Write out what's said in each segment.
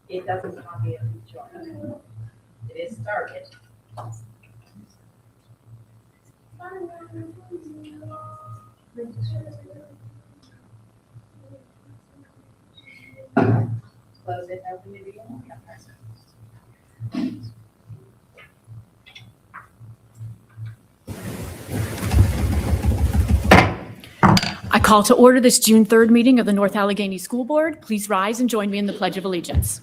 It doesn't copy it. It is started. Close it, open it again. I call to order this June 3rd meeting of the North Allegheny School Board. Please rise and join me in the Pledge of Allegiance.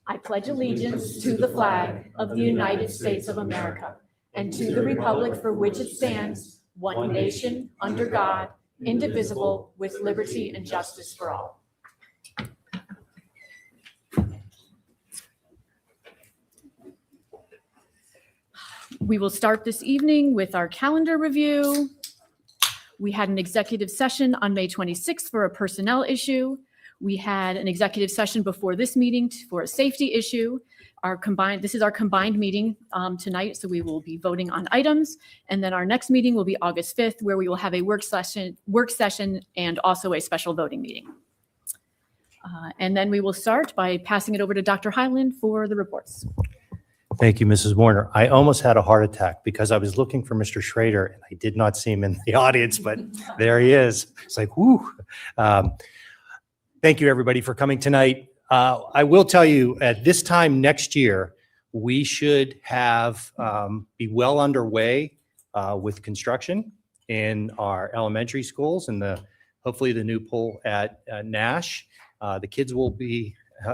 I pledge allegiance to the flag of the United States of America and to the republic for which it stands, one nation, under God, indivisible, with liberty and justice for all. We will start this evening with our calendar review. We had an executive session on May 26th for a personnel issue. We had an executive session before this meeting for a safety issue. This is our combined meeting tonight, so we will be voting on items. And then our next meeting will be August 5th, where we will have a work session and also a special voting meeting. And then we will start by passing it over to Dr. Hyland for the reports. Thank you, Mrs. Warner. I almost had a heart attack because I was looking for Mr. Schrader and I did not see him in the audience, but there he is. It's like, whoo. Thank you, everybody, for coming tonight. I will tell you, at this time next year, we should have be well underway with construction in our elementary schools and hopefully the new pool at Nash. The kids will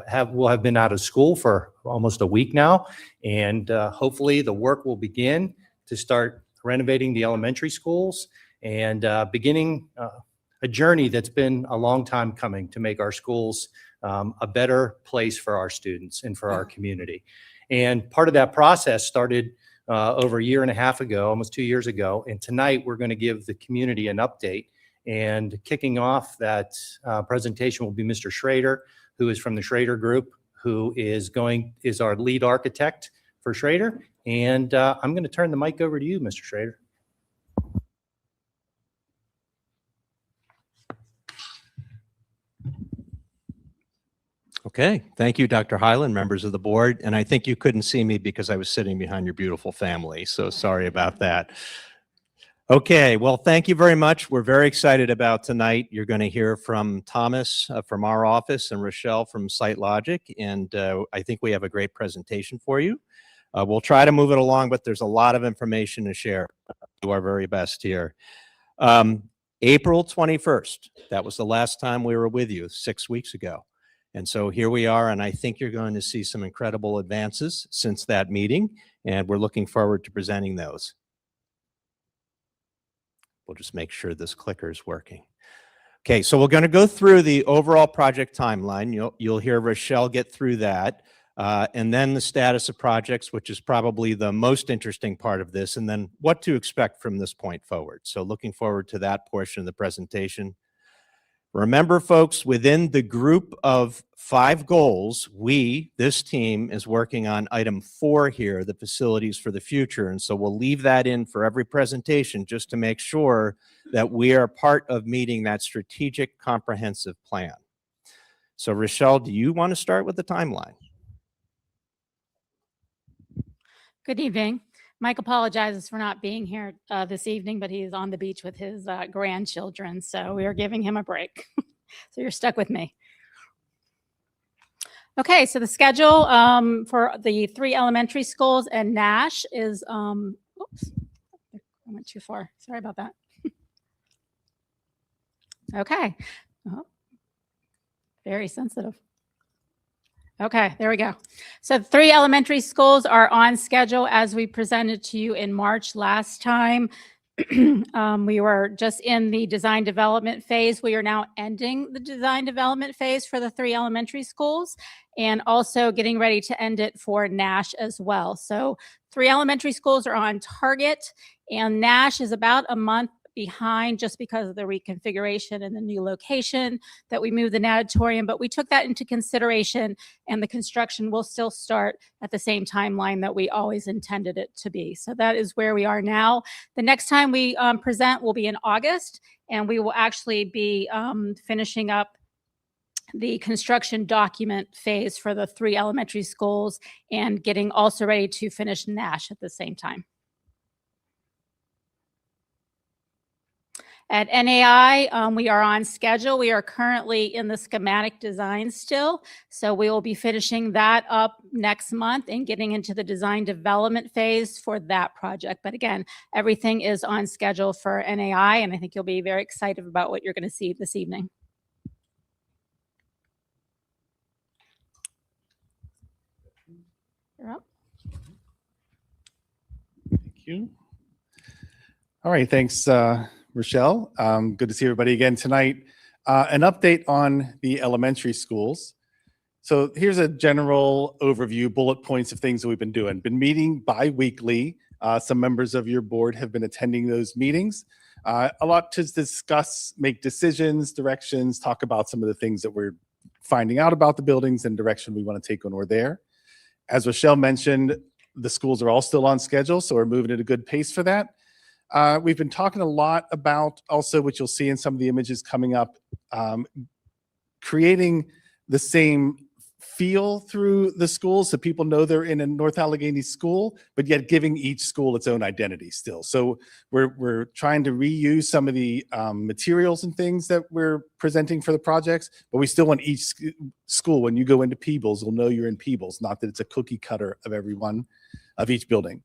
have been out of school for almost a week now, and hopefully the work will begin to start renovating the elementary schools and beginning a journey that's been a long time coming to make our schools a better place for our students and for our community. And part of that process started over a year and a half ago, almost 2 years ago. And tonight we're going to give the community an update. And kicking off that presentation will be Mr. Schrader, who is from the Schrader Group, who is our lead architect for Schrader. And I'm going to turn the mic over to you, Mr. Schrader. Okay, thank you, Dr. Hyland, members of the board. And I think you couldn't see me because I was sitting behind your beautiful family, so sorry about that. Okay, well, thank you very much. We're very excited about tonight. You're going to hear from Thomas from our office and Rochelle from SiteLogic, and I think we have a great presentation for you. We'll try to move it along, but there's a lot of information to share. Do our very best here. April 21st, that was the last time we were with you, 6 weeks ago. And so here we are, and I think you're going to see some incredible advances since that meeting, and we're looking forward to presenting those. We'll just make sure this clicker is working. Okay, so we're going to go through the overall project timeline. You'll hear Rochelle get through that, and then the status of projects, which is probably the most interesting part of this, and then what to expect from this point forward. So looking forward to that portion of the presentation. Remember, folks, within the group of 5 goals, this team is working on item 4 here, the facilities for the future. And so we'll leave that in for every presentation just to make sure that we are part of meeting that strategic comprehensive plan. So Rochelle, do you want to start with the timeline? Good evening. Mike apologizes for not being here this evening, but he's on the beach with his grandchildren, so we are giving him a break. So you're stuck with me. Okay, so the schedule for the 3 elementary schools and Nash is, oops, I went too far. Sorry about that. Okay. Oh, very sensitive. Okay, there we go. So 3 elementary schools are on schedule as we presented to you in March last time. We were just in the design development phase. We are now ending the design development phase for the 3 elementary schools and also getting ready to end it for Nash as well. So 3 elementary schools are on target and Nash is about a month behind just because of the reconfiguration and the new location that we moved the natatorium, but we took that into consideration and the construction will still start at the same timeline that we always intended it to be. So that is where we are now. The next time we present will be in August, and we will actually be finishing up the construction document phase for the 3 elementary schools and getting also ready to finish Nash at the same time. At NAI, we are on schedule. We are currently in the schematic design still. So we will be finishing that up next month and getting into the design development phase for that project. But again, everything is on schedule for NAI, and I think you'll be very excited about what you're going to see this evening. You're up. Thank you. All right, thanks, Rochelle. Good to see everybody again tonight. An update on the elementary schools. So here's a general overview, bullet points of things that we've been doing. Been meeting bi-weekly. Some members of your board have been attending those meetings. A lot to discuss, make decisions, directions, talk about some of the things that we're finding out about the buildings and direction we want to take when we're there. As Rochelle mentioned, the schools are all still on schedule, so we're moving at a good pace for that. We've been talking a lot about also, which you'll see in some of the images coming up, creating the same feel through the schools so people know they're in a North Allegheny school, but yet giving each school its own identity still. So we're trying to reuse some of the materials and things that we're presenting for the projects, but we still want each school, when you go into Peebles, you'll know you're in Peebles, not that it's a cookie cutter of everyone, of each building.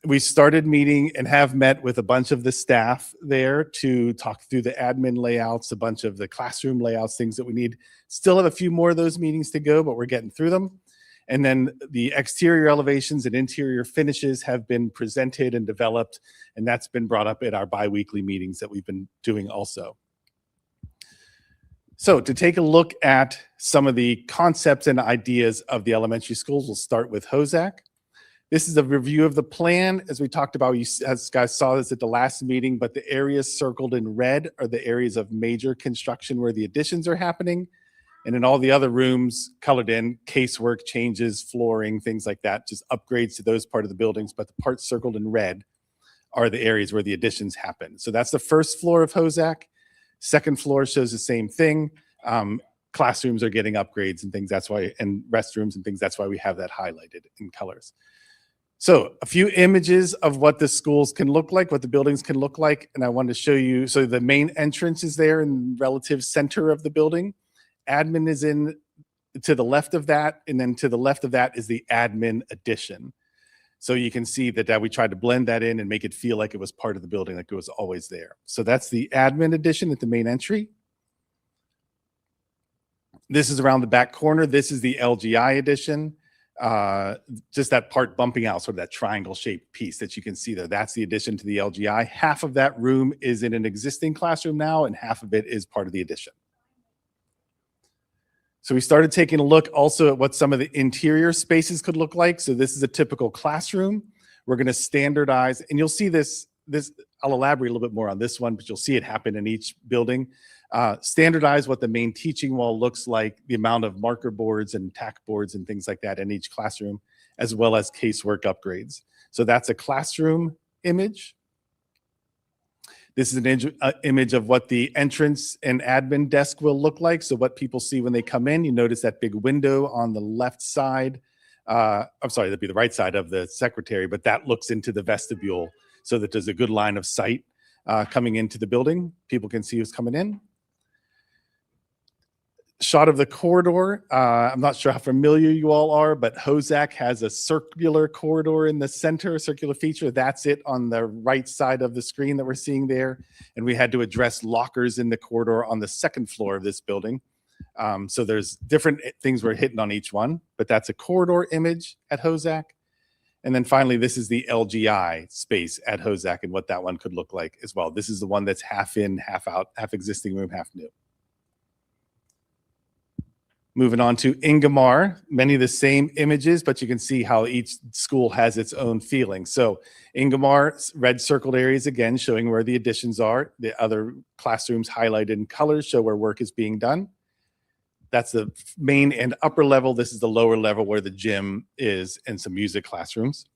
We started meeting and have met with a bunch of the staff there to talk through the admin layouts, a bunch of the classroom layouts, things that we need. Still have a few more of those meetings to go, but we're getting through them. And then the exterior elevations and interior finishes have been presented and developed, and that's been brought up at our bi-weekly meetings that we've been doing also. So to take a look at some of the concepts and ideas of the elementary schools, we'll start with HOSAC. This is a review of the plan. As we talked about, as guys saw this at the last meeting, but the areas circled in red are the areas of major construction where the additions are happening. And in all the other rooms colored in, casework, changes, flooring, things like that, just upgrades to those part of the buildings. But the parts circled in red are the areas where the additions happen. So that's the first floor of HOSAC. Second floor shows the same thing. Classrooms are getting upgrades and things. That's why, and restrooms and things. That's why we have that highlighted in colors. So a few images of what the schools can look like, what the buildings can look like. And I wanted to show you, so the main entrance is there in relative center of the building. Admin is in to the left of that. And then to the left of that is the admin addition. So you can see that we tried to blend that in and make it feel like it was part of the building, like it was always there. So that's the admin addition at the main entry. This is around the back corner. This is the LGI addition. Just that part bumping out, sort of that triangle shaped piece that you can see there. That's the addition to the LGI. Half of that room is in an existing classroom now, and half of it is part of the addition. So we started taking a look also at what some of the interior spaces could look like. So this is a typical classroom. We're going to standardize, and you'll see this, I'll elaborate a little bit more on this one, but you'll see it happen in each building. Standardize what the main teaching wall looks like, the amount of marker boards and tack boards and things like that in each classroom, as well as casework upgrades. So that's a classroom image. This is an image of what the entrance and admin desk will look like. So what people see when they come in, you notice that big window on the left side. I'm sorry, that'd be the right side of the secretary, but that looks into the vestibule so that there's a good line of sight coming into the building. People can see who's coming in. Shot of the corridor. I'm not sure how familiar you all are, but HOSAC has a circular corridor in the center, circular feature. That's it on the right side of the screen that we're seeing there. And we had to address lockers in the corridor on the second floor of this building. So there's different things we're hitting on each one, but that's a corridor image at Hozak. And then finally, this is the LGI space at Hozak and what that one could look like as well. This is the one that's half in, half out, half existing room, half new. Moving on to Ingomar, many of the same images, but you can see how each school has its own feeling. So Ingomar, red circled areas again, showing where the additions are. The other classrooms highlighted in colors show where work is being done. That's the main and upper level. This is the lower level where the gym is and some music classrooms.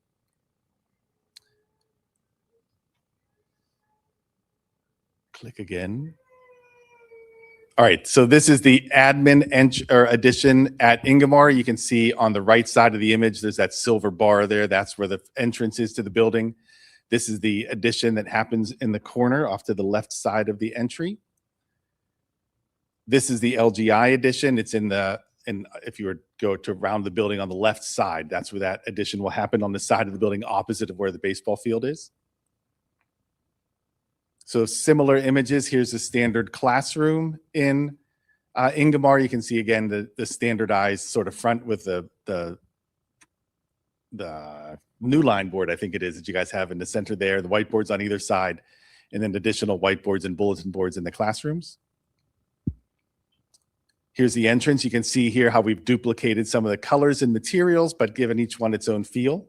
Click again. All right, so this is the admin addition at Ingomar. You can see on the right side of the image, there's that silver bar there. That's where the entrance is to the building. This is the addition that happens in the corner off to the left side of the entry. This is the LGI addition. It's if you were to go to around the building on the left side, that's where that addition will happen, on the side of the building opposite of where the baseball field is. So similar images. Here's the standard classroom in Ingomar. You can see again the standardized sort of front with the new line board, I think it is, that you guys have in the center there, the whiteboards on either side, and then additional whiteboards and bulletin boards in the classrooms. Here's the entrance. You can see here how we've duplicated some of the colors and materials, but given each one its own feel.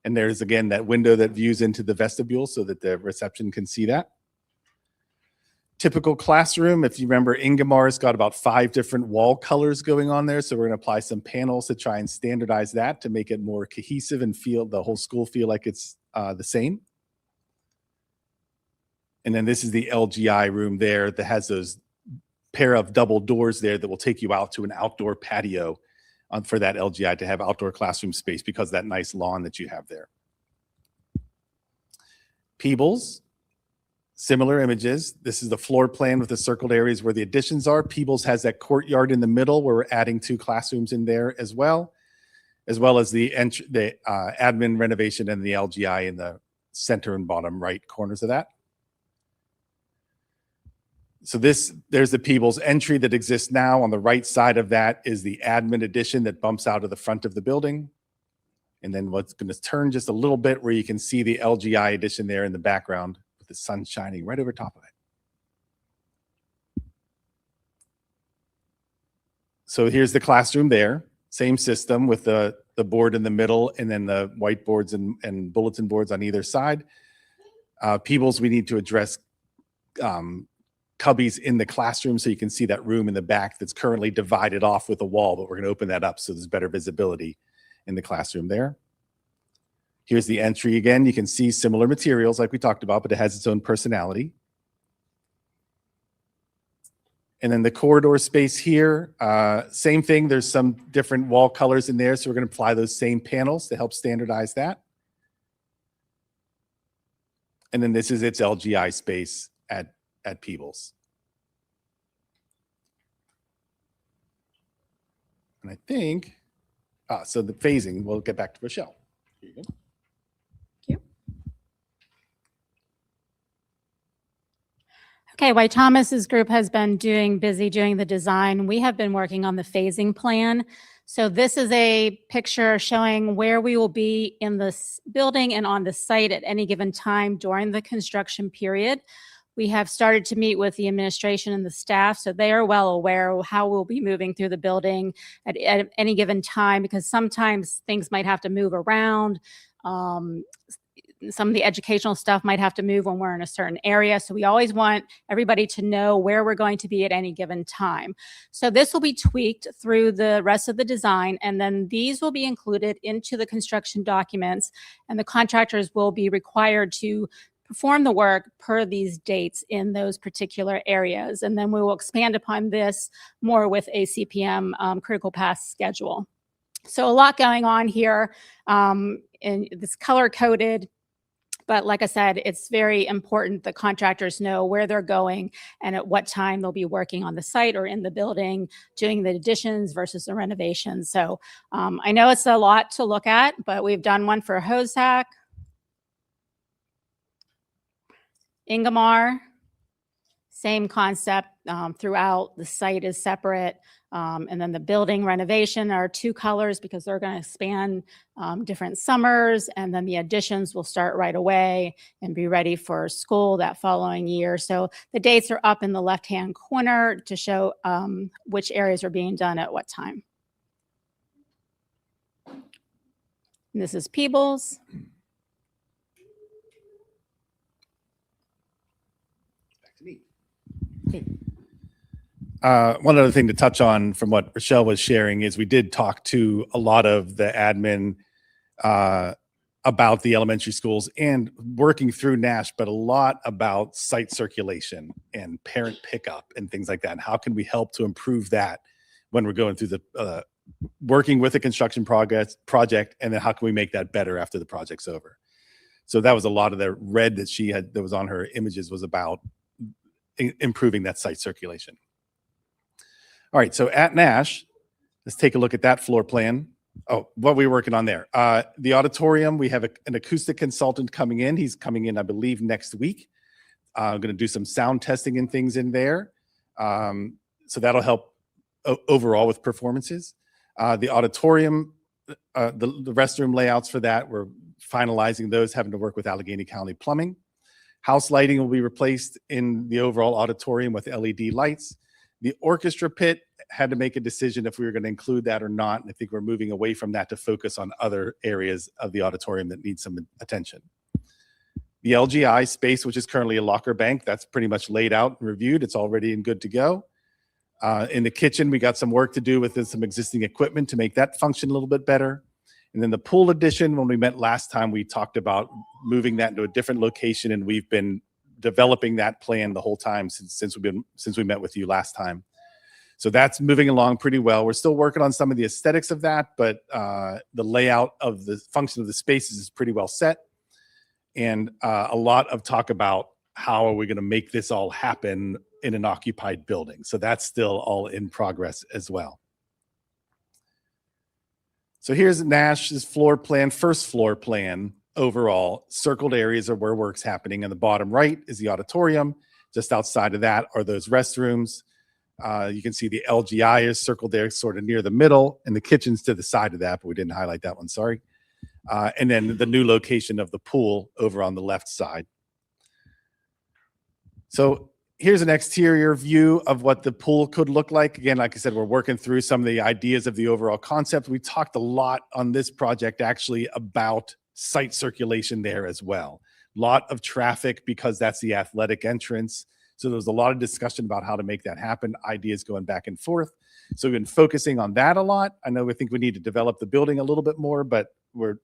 And there's again that window that views into the vestibule so that the reception can see that. Typical classroom, if you remember, Ingomar's got about 5 different wall colors going on there. So we're going to apply some panels to try and standardize that to make it more cohesive and feel the whole school feel like it's the same. And then this is the LGI room there that has those pair of double doors there that will take you out to an outdoor patio for that LGI to have outdoor classroom space because of that nice lawn that you have there. Peebles. Similar images. This is the floor plan with the circled areas where the additions are. Peebles has that courtyard in the middle where we're adding 2 classrooms in there as well as the admin renovation and the LGI in the center and bottom right corners of that. So there's the Peebles entry that exists now. On the right side of that is the admin addition that bumps out of the front of the building. And then what's going to turn just a little bit where you can see the LGI addition there in the background, the sun shining right over top of it. So here's the classroom there. Same system with the board in the middle and then the whiteboards and bulletin boards on either side. Peebles, we need to address cubbies in the classroom so you can see that room in the back that's currently divided off with a wall, but we're going to open that up so there's better visibility in the classroom there. Here's the entry again. You can see similar materials like we talked about, but it has its own personality. And then the corridor space here, same thing. There's some different wall colors in there, so we're going to apply those same panels to help standardize that. And then this is its LGI space at Peebles. And I think, so the phasing, we'll get back to Rochelle. Here you go. Okay, while Thomas's group has been busy doing the design, we have been working on the phasing plan. So this is a picture showing where we will be in this building and on the site at any given time during the construction period. We have started to meet with the administration and the staff, so they are well aware of how we'll be moving through the building at any given time, because sometimes things might have to move around. Some of the educational stuff might have to move when we're in a certain area. So we always want everybody to know where we're going to be at any given time. So this will be tweaked through the rest of the design, and then these will be included into the construction documents, and the contractors will be required to perform the work per these dates in those particular areas. And then we will expand upon this more with a CPM critical path schedule. So a lot going on here, and this color coded. But like I said, it's very important that contractors know where they're going and at what time they'll be working on the site or in the building, doing the additions versus the renovations. So I know it's a lot to look at, but we've done one for Hozak, Ingomar, Same concept throughout. The site is separate. And then the building renovation are 2 colors because they're going to span different summers. And then the additions will start right away and be ready for school that following year. So the dates are up in the left-hand corner to show which areas are being done at what time. And this is Peebles. Back to me. Okay. One other thing to touch on from what Rochelle was sharing is we did talk to a lot of the admin about the elementary schools and working through NASH, but a lot about site circulation and parent pickup and things like that. And how can we help to improve that when we're going through the working with a construction project, and then how can we make that better after the project's over? So that was a lot of the red that she had that was on her images was about improving that site circulation. All right, so at NASH, let's take a look at that floor plan. Oh, what we're working on there. The auditorium, we have an acoustic consultant coming in. He's coming in, I believe, next week. I'm going to do some sound testing and things in there. So that'll help overall with performances. The auditorium, the restroom layouts for that, we're finalizing those, having to work with Allegheny County Plumbing. House lighting will be replaced in the overall auditorium with LED lights. The orchestra pit had to make a decision if we were going to include that or not. And I think we're moving away from that to focus on other areas of the auditorium that need some attention. The LGI space, which is currently a locker bank, that's pretty much laid out and reviewed. It's already and good to go. In the kitchen, we got some work to do with some existing equipment to make that function a little bit better. And then the pool addition, when we met last time, we talked about moving that into a different location, and we've been developing that plan the whole time since we met with you last time. So that's moving along pretty well. We're still working on some of the aesthetics of that, but the layout of the function of the spaces is pretty well set. And a lot of talk about how are we going to make this all happen in an occupied building. So that's still all in progress as well. So here's NASH's floor plan, first floor plan overall. Circled areas are where work's happening. On the bottom right is the auditorium. Just outside of that are those restrooms. You can see the LGI is circled there sort of near the middle, and the kitchen's to the side of that, but we didn't highlight that one, sorry. And then the new location of the pool over on the left side. So here's an exterior view of what the pool could look like. Again, like I said, we're working through some of the ideas of the overall concept. We talked a lot on this project actually about site circulation there as well. A lot of traffic because that's the athletic entrance. So there's a lot of discussion about how to make that happen, ideas going back and forth. So we've been focusing on that a lot. I know we think we need to develop the building a little bit more, but we're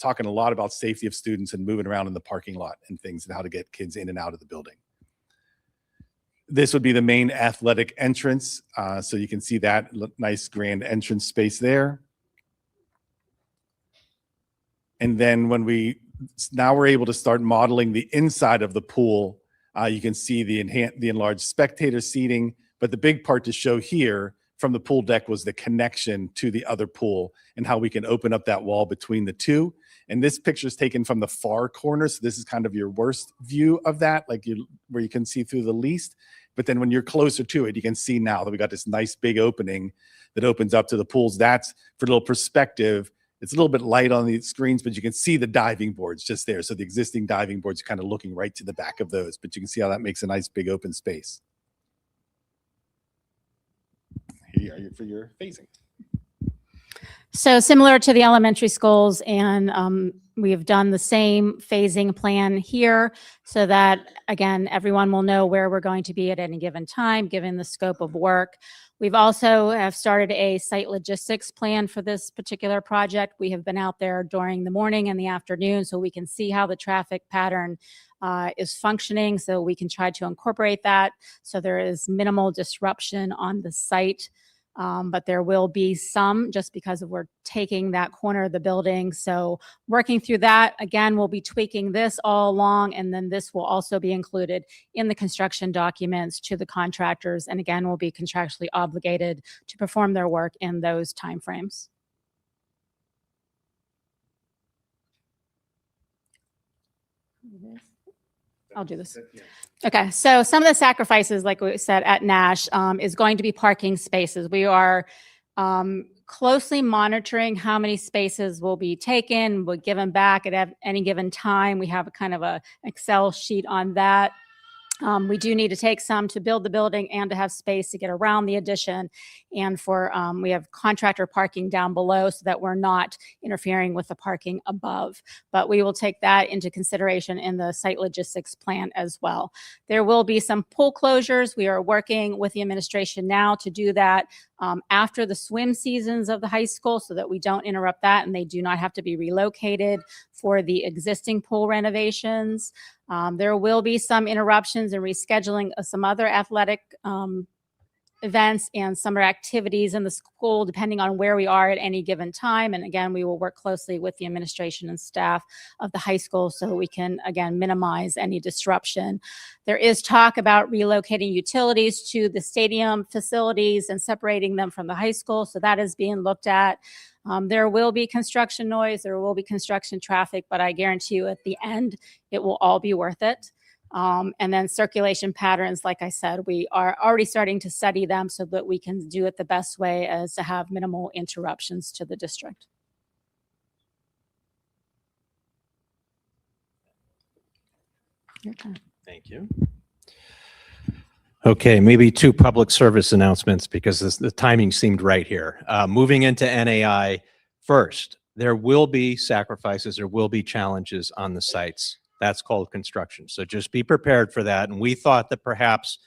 talking a lot about safety of students and moving around in the parking lot and things and how to get kids in and out of the building. This would be the main athletic entrance. So you can see that nice grand entrance space there. And then when now we're able to start modeling the inside of the pool. You can see the enlarged spectator seating, but the big part to show here from the pool deck was the connection to the other pool and how we can open up that wall between the two. And this picture is taken from the far corner. So this is kind of your worst view of that, like where you can see through the least. But then when you're closer to it, you can see now that we got this nice big opening that opens up to the pools. That's for a little perspective. It's a little bit light on the screens, but you can see the diving boards just there. So the existing diving boards are kind of looking right to the back of those, but you can see how that makes a nice big open space. Here are you for your phasing. So similar to the elementary schools, and we have done the same phasing plan here so that, again, everyone will know where we're going to be at any given time, given the scope of work. We've also have started a site logistics plan for this particular project. We have been out there during the morning and the afternoon so we can see how the traffic pattern is functioning, so we can try to incorporate that so there is minimal disruption on the site. But there will be some just because we're taking that corner of the building. So working through that, again, we'll be tweaking this all along, and then this will also be included in the construction documents to the contractors. And again, will be contractually obligated to perform their work in those timeframes. I'll do this. Okay, so some of the sacrifices, like we said at Nash, is going to be parking spaces. We are closely monitoring how many spaces will be taken, will given back at any given time. We have a kind of a Excel sheet on that. We do need to take some to build the building and to have space to get around the addition. And for, we have contractor parking down below so that we're not interfering with the parking above. But we will take that into consideration in the site logistics plan as well. There will be some pool closures. We are working with the administration now to do that after the swim seasons of the high school so that we don't interrupt that and they do not have to be relocated for the existing pool renovations. There will be some interruptions and rescheduling of some other athletic events and summer activities in the school, depending on where we are at any given time. And again, we will work closely with the administration and staff of the high school so we can, again, minimize any disruption. There is talk about relocating utilities to the stadium facilities and separating them from the high school. So that is being looked at. There will be construction noise, there will be construction traffic, but I guarantee you at the end, it will all be worth it. And then circulation patterns, like I said, we are already starting to study them so that we can do it the best way as to have minimal interruptions to the district. Your turn. Thank you. Okay, maybe two public service announcements because the timing seemed right here. Moving into NAI first, there will be sacrifices, there will be challenges on the sites. That's called construction. So just be prepared for that. And we thought that perhaps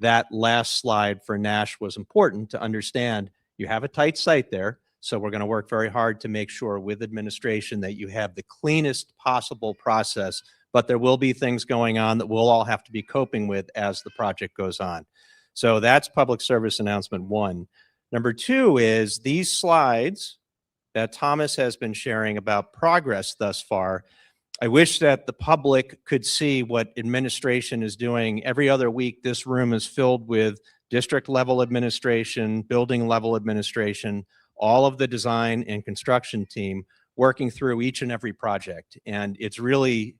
that last slide for Nash was important to understand you have a tight site there. So we're going to work very hard to make sure with administration that you have the cleanest possible process, but there will be things going on that we'll all have to be coping with as the project goes on. So that's public service announcement one. Number two is these slides that Thomas has been sharing about progress thus far. I wish that the public could see what administration is doing. Every other week, this room is filled with district level administration, building level administration, all of the design and construction team working through each and every project. And it's really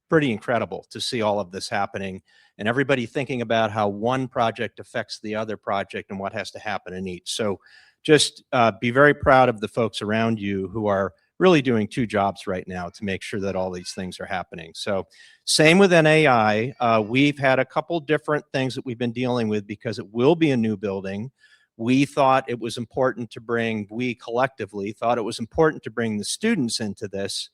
pretty incredible to see all of this happening and everybody thinking about how one project affects the other project and what has to happen in each. So just be very proud of the folks around you who are really doing two jobs right now to make sure that all these things are happening. So same with NAI. We've had a couple different things that we've been dealing with because it will be a new building. We thought it was important to bring, we collectively thought it was important to bring the students into this.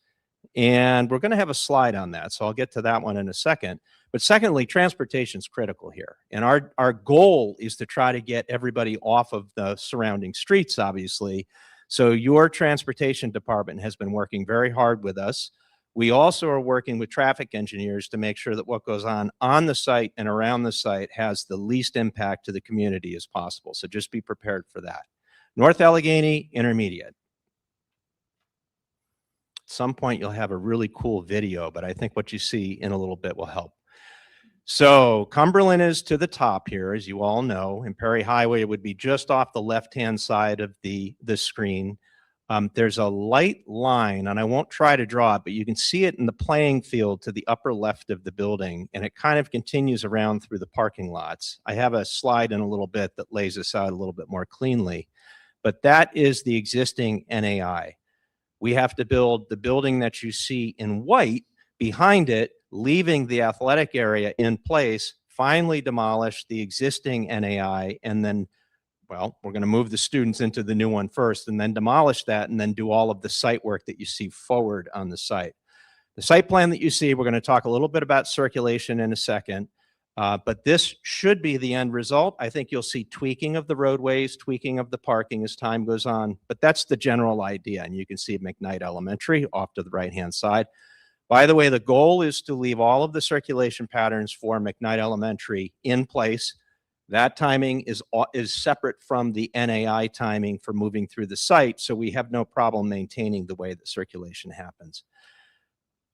And we're going to have a slide on that. So I'll get to that one in a second. But secondly, transportation is critical here. And our goal is to try to get everybody off of the surrounding streets, obviously. So your transportation department has been working very hard with us. We also are working with traffic engineers to make sure that what goes on the site and around the site has the least impact to the community as possible. So just be prepared for that. North Allegheny Intermediate. At some point you'll have a really cool video, but I think what you see in a little bit will help. So Cumberland is to the top here, as you all know, and Perry Highway would be just off the left-hand side of the screen. There's a light line, and I won't try to draw it, but you can see it in the playing field to the upper left of the building, and it kind of continues around through the parking lots. I have a slide in a little bit that lays this out a little bit more cleanly, but that is the existing NAI. We have to build the building that you see in white behind it, leaving the athletic area in place, finally demolish the existing NAI, and then, well, we're going to move the students into the new one first, and then demolish that, and then do all of the site work that you see forward on the site. The site plan that you see, we're going to talk a little bit about circulation in a second, but this should be the end result. I think you'll see tweaking of the roadways, tweaking of the parking as time goes on, but that's the general idea, and you can see McKnight Elementary off to the right-hand side. By the way, the goal is to leave all of the circulation patterns for McKnight Elementary in place. That timing is separate from the NAI timing for moving through the site, so we have no problem maintaining the way that circulation happens.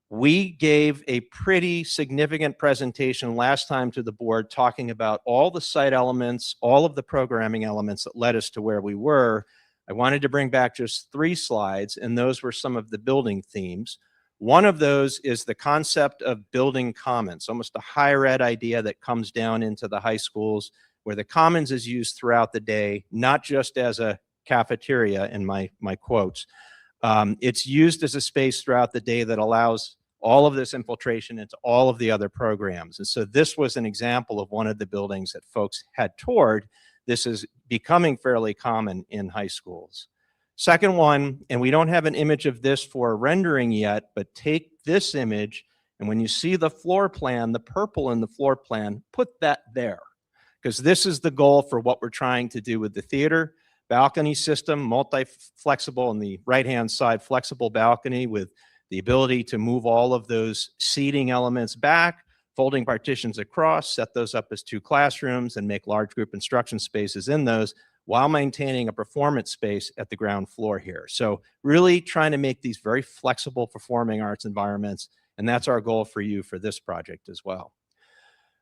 We gave a pretty significant presentation last time to the board talking about all the site elements, all of the programming elements that led us to where we were. I wanted to bring back just 3 slides, and those were some of the building themes. One of those is the concept of building commons, almost a higher ed idea that comes down into the high schools, where the commons is used throughout the day, not just as a cafeteria in my quotes. It's used as a space throughout the day that allows all of this infiltration into all of the other programs. And so this was an example of one of the buildings that folks had toured. This is becoming fairly common in high schools. Second one, and we don't have an image of this for rendering yet, but take this image, and when you see the floor plan, the purple in the floor plan, put that there, because this is the goal for what we're trying to do with the theater. Balcony system, multi-flexible on the right-hand side, flexible balcony with the ability to move all of those seating elements back, folding partitions across, set those up as 2 classrooms, and make large group instruction spaces in those, while maintaining a performance space at the ground floor here. So really trying to make these very flexible performing arts environments, and that's our goal for you for this project as well.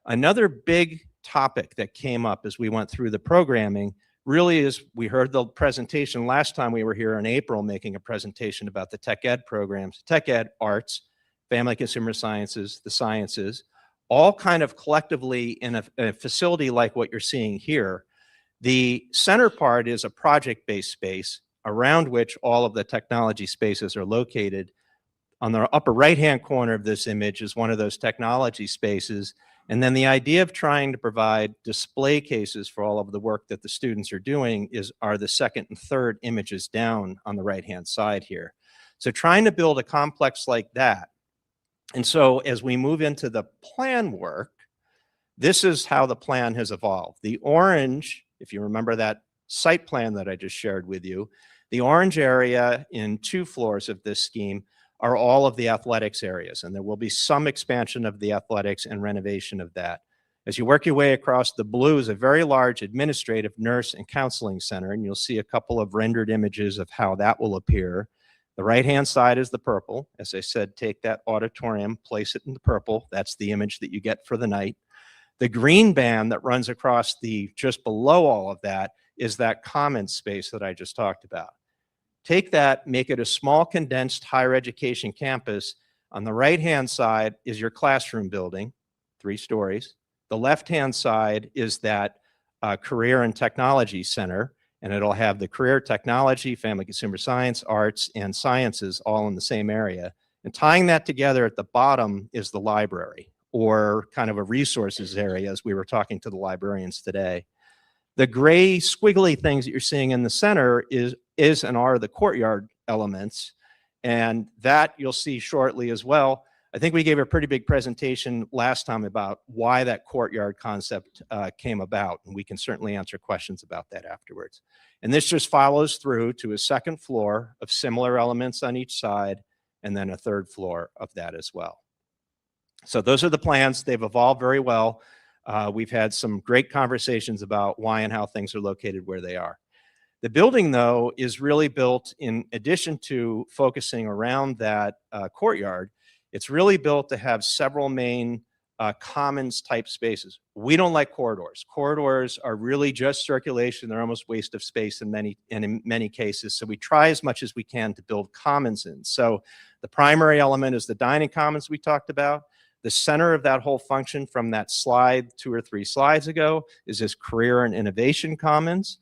Another big topic that came up as we went through the programming really is, we heard the presentation last time we were here in April, making a presentation about the tech ed programs, tech ed, arts, family consumer sciences, the sciences, all kind of collectively in a facility like what you're seeing here. The center part is a project-based space around which all of the technology spaces are located. On the upper right-hand corner of this image is one of those technology spaces. And then the idea of trying to provide display cases for all of the work that the students are doing are the second and third images down on the right-hand side here. So trying to build a complex like that. And so as we move into the plan work, this is how the plan has evolved. The orange, if you remember that site plan that I just shared with you, the orange area in 2 floors of this scheme are all of the athletics areas, and there will be some expansion of the athletics and renovation of that. As you work your way across, the blue is a very large administrative, nurse, and counseling center, and you'll see a couple of rendered images of how that will appear. The right-hand side is the purple. As I said, take that auditorium, place it in the purple. That's the image that you get for the night. The green band that runs across just below all of that is that common space that I just talked about. Take that, make it a small, condensed higher education campus. On the right-hand side is your classroom building, 3 stories. The left-hand side is that career and technology center, and it'll have the career, technology, family consumer science, arts, and sciences all in the same area. And tying that together at the bottom is the library, or kind of a resources area, as we were talking to the librarians today. The gray squiggly things that you're seeing in the center is and are the courtyard elements, and that you'll see shortly as well. I think we gave a pretty big presentation last time about why that courtyard concept came about, and we can certainly answer questions about that afterwards. And this just follows through to a second floor of similar elements on each side, and then a third floor of that as well. So those are the plans. They've evolved very well. We've had some great conversations about why and how things are located where they are. The building, though, is really built in addition to focusing around that courtyard. It's really built to have several main commons type spaces. We don't like corridors. Corridors are really just circulation. They're almost waste of space in many cases. So we try as much as we can to build commons in. So the primary element is the dining commons we talked about. The center of that whole function from that slide 2 or 3 slides ago is this career and innovation commons.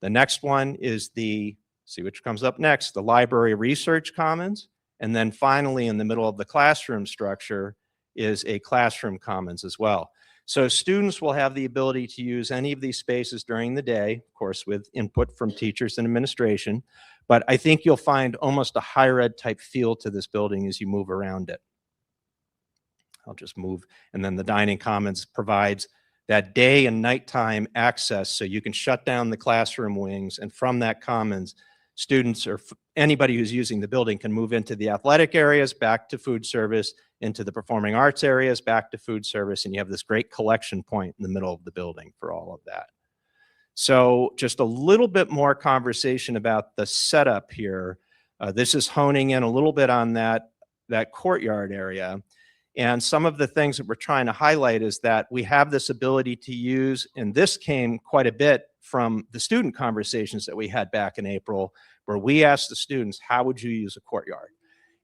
The next one is see which comes up next, the library research commons. And then finally, in the middle of the classroom structure is a classroom commons as well. So students will have the ability to use any of these spaces during the day, of course, with input from teachers and administration. But I think you'll find almost a higher ed type feel to this building as you move around it. I'll just move. And then the dining commons provides that day and nighttime access, so you can shut down the classroom wings, and from that commons, students or anybody who's using the building can move into the athletic areas, back to food service, into the performing arts areas, back to food service, and you have this great collection point in the middle of the building for all of that. So just a little bit more conversation about the setup here. This is honing in a little bit on that courtyard area. And some of the things that we're trying to highlight is that we have this ability to use, and this came quite a bit from the student conversations that we had back in April, where we asked the students, how would you use a courtyard?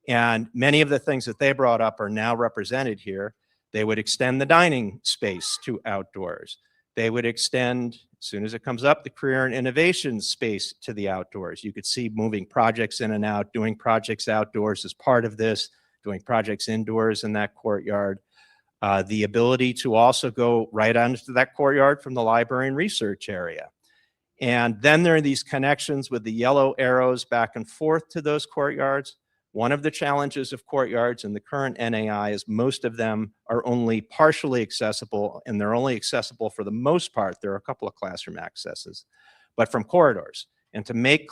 And many of the things that they brought up are now represented here. They would extend the dining space to outdoors. They would extend, as soon as it comes up, the career and innovation space to the outdoors. You could see moving projects in and out, doing projects outdoors as part of this, doing projects indoors in that courtyard. The ability to also go right onto that courtyard from the library and research area. And then there are these connections with the yellow arrows back and forth to those courtyards. One of the challenges of courtyards in the current NAI is most of them are only partially accessible, and they're only accessible for the most part. There are a couple of classroom accesses, but from corridors. And to make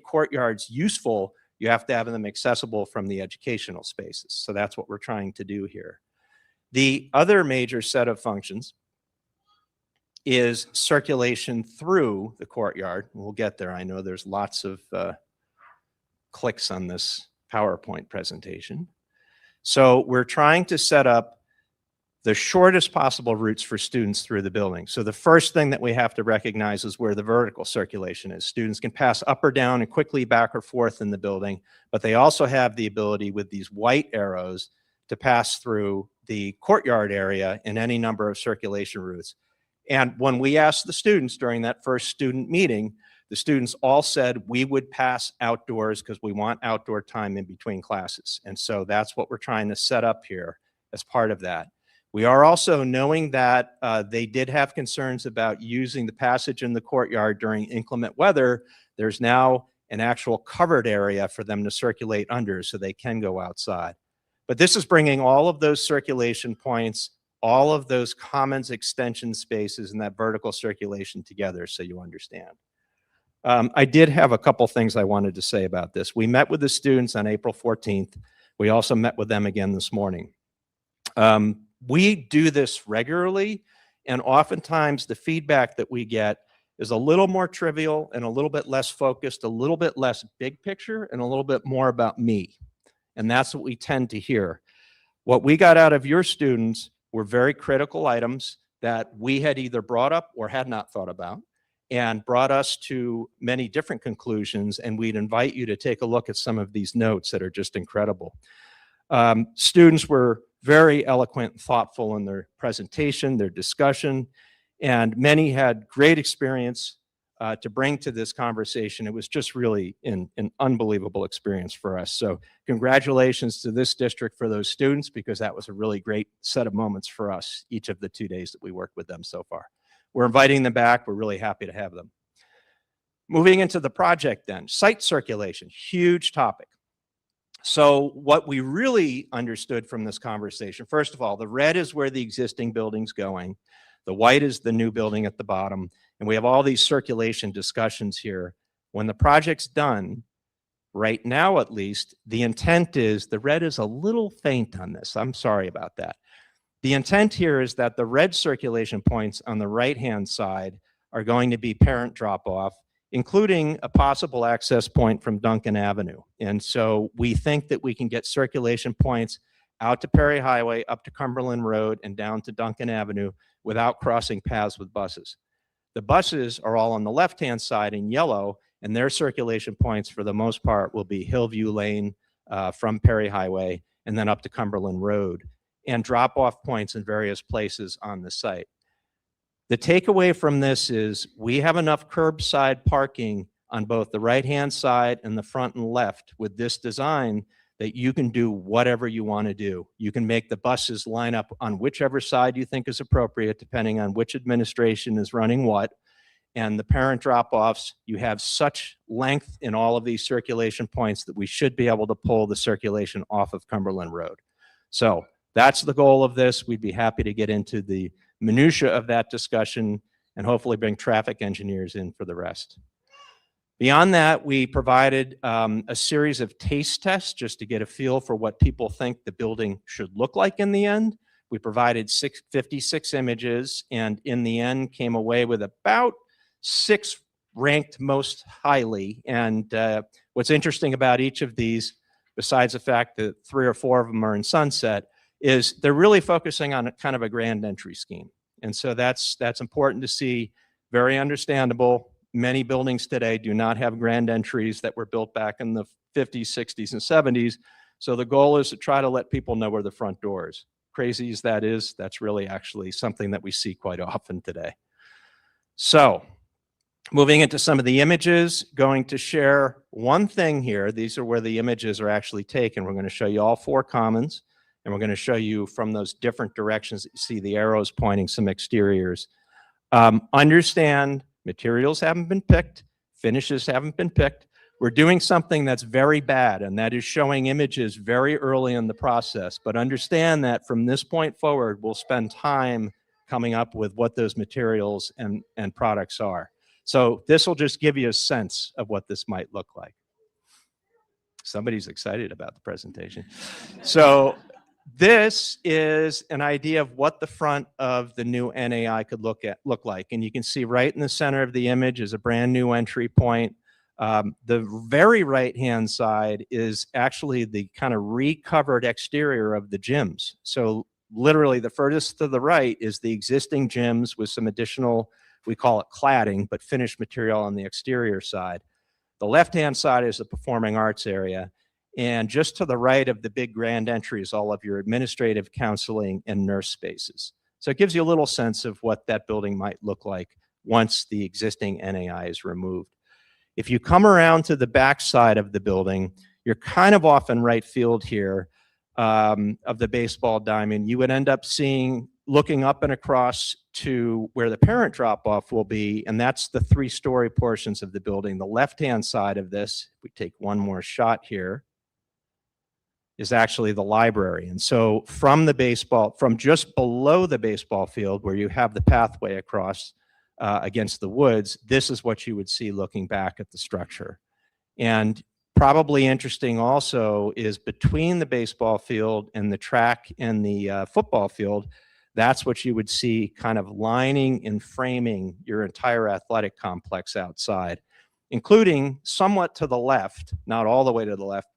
courtyards useful, you have to have them accessible from the educational spaces. So that's what we're trying to do here. The other major set of functions is circulation through the courtyard. We'll get there. I know there's lots of clicks on this PowerPoint presentation. So we're trying to set up the shortest possible routes for students through the building. So the first thing that we have to recognize is where the vertical circulation is. Students can pass up or down and quickly back or forth in the building, but they also have the ability with these white arrows to pass through the courtyard area in any number of circulation routes. And when we asked the students during that first student meeting, the students all said we would pass outdoors because we want outdoor time in between classes. And so that's what we're trying to set up here as part of that. We are also knowing that they did have concerns about using the passage in the courtyard during inclement weather. There's now an actual covered area for them to circulate under so they can go outside. But this is bringing all of those circulation points, all of those commons extension spaces and that vertical circulation together so you understand. I did have a couple things I wanted to say about this. We met with the students on April 14th. We also met with them again this morning. We do this regularly, and oftentimes the feedback that we get is a little more trivial and a little bit less focused, a little bit less big picture, and a little bit more about me. And that's what we tend to hear. What we got out of your students were very critical items that we had either brought up or had not thought about, and brought us to many different conclusions. And we'd invite you to take a look at some of these notes that are just incredible. Students were very eloquent and thoughtful in their presentation, their discussion, and many had great experience to bring to this conversation. It was just really an unbelievable experience for us. So congratulations to this district for those students, because that was a really great set of moments for us each of the 2 days that we worked with them so far. We're inviting them back. We're really happy to have them. Moving into the project then, site circulation, huge topic. So what we really understood from this conversation, first of all, the red is where the existing building's going. The white is the new building at the bottom. And we have all these circulation discussions here. When the project's done, right now at least, the intent is, the red is a little faint on this. I'm sorry about that. The intent here is that the red circulation points on the right-hand side are going to be parent drop-off, including a possible access point from Duncan Avenue. And so we think that we can get circulation points out to Perry Highway, up to Cumberland Road, and down to Duncan Avenue without crossing paths with buses. The buses are all on the left-hand side in yellow, and their circulation points for the most part will be Hillview Lane from Perry Highway and then up to Cumberland Road, and drop-off points in various places on the site. The takeaway from this is we have enough curbside parking on both the right-hand side and the front and left with this design that you can do whatever you want to do. You can make the buses line up on whichever side you think is appropriate, depending on which administration is running what. And the parent drop-offs, you have such length in all of these circulation points that we should be able to pull the circulation off of Cumberland Road. So that's the goal of this. We'd be happy to get into the minutia of that discussion and hopefully bring traffic engineers in for the rest. Beyond that, we provided a series of taste tests just to get a feel for what people think the building should look like in the end. We provided 56 images, and in the end came away with about 6 ranked most highly. And what's interesting about each of these, besides the fact that 3 or 4 of them are in Sunset, is they're really focusing on a kind of a grand entry scheme. And so that's important to see, very understandable. Many buildings today do not have grand entries that were built back in the 50s, 60s, and 70s. So the goal is to try to let people know where the front door is. Crazy as that is, that's really actually something that we see quite often today. So moving into some of the images, going to share one thing here. These are where the images are actually taken. We're going to show you all 4 commons, and we're going to show you from those different directions that you see the arrows pointing some exteriors. Understand materials haven't been picked, finishes haven't been picked. We're doing something that's very bad, and that is showing images very early in the process. But understand that from this point forward, we'll spend time coming up with what those materials and products are. So this will just give you a sense of what this might look like. Somebody's excited about the presentation. So this is an idea of what the front of the new NAI could look like. And you can see right in the center of the image is a brand new entry point. The very right-hand side is actually the kind of recovered exterior of the gyms. So literally the furthest to the right is the existing gyms with some additional, we call it cladding, but finished material on the exterior side. The left-hand side is the performing arts area. And just to the right of the big grand entry is all of your administrative, counseling, and nurse spaces. So it gives you a little sense of what that building might look like once the existing NAI is removed. If you come around to the back side of the building, you're kind of off in right field here of the baseball diamond. You would end up looking up and across to where the parent drop-off will be, and that's the 3-story portions of the building. The left-hand side of this, if we take one more shot here, is actually the library. And so from just below the baseball field where you have the pathway across against the woods, this is what you would see looking back at the structure. And probably interesting also is between the baseball field and the track and the football field, that's what you would see kind of lining and framing your entire athletic complex outside, including somewhat to the left, not all the way to the left,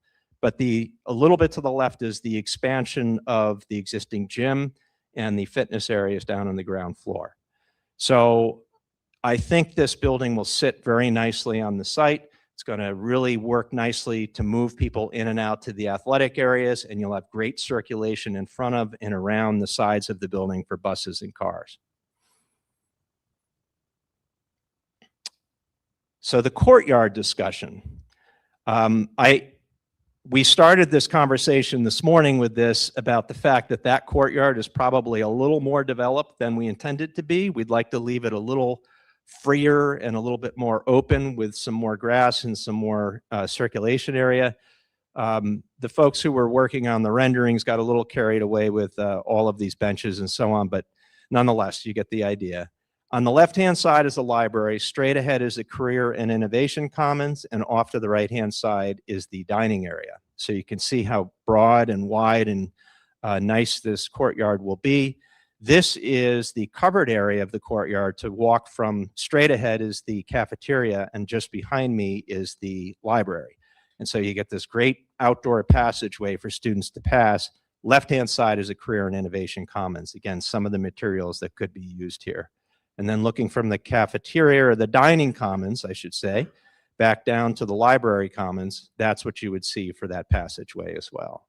but a little bit to the left is the expansion of the existing gym and the fitness areas down on the ground floor. So I think this building will sit very nicely on the site. It's going to really work nicely to move people in and out to the athletic areas, and you'll have great circulation in front of and around the sides of the building for buses and cars. So the courtyard discussion. We started this conversation this morning with this about the fact that that courtyard is probably a little more developed than we intended to be. We'd like to leave it a little freer and a little bit more open with some more grass and some more circulation area. The folks who were working on the renderings got a little carried away with all of these benches and so on, but nonetheless, you get the idea. On the left-hand side is the library, straight ahead is the Career and Innovation Commons, and off to the right-hand side is the dining area. So you can see how broad and wide and nice this courtyard will be. This is the covered area of the courtyard. To walk from straight ahead is the cafeteria, and just behind me is the library. And so you get this great outdoor passageway for students to pass. Left-hand side is a Career and Innovation Commons. Again, some of the materials that could be used here. And then looking from the cafeteria, or the dining commons, I should say, back down to the library commons, that's what you would see for that passageway as well.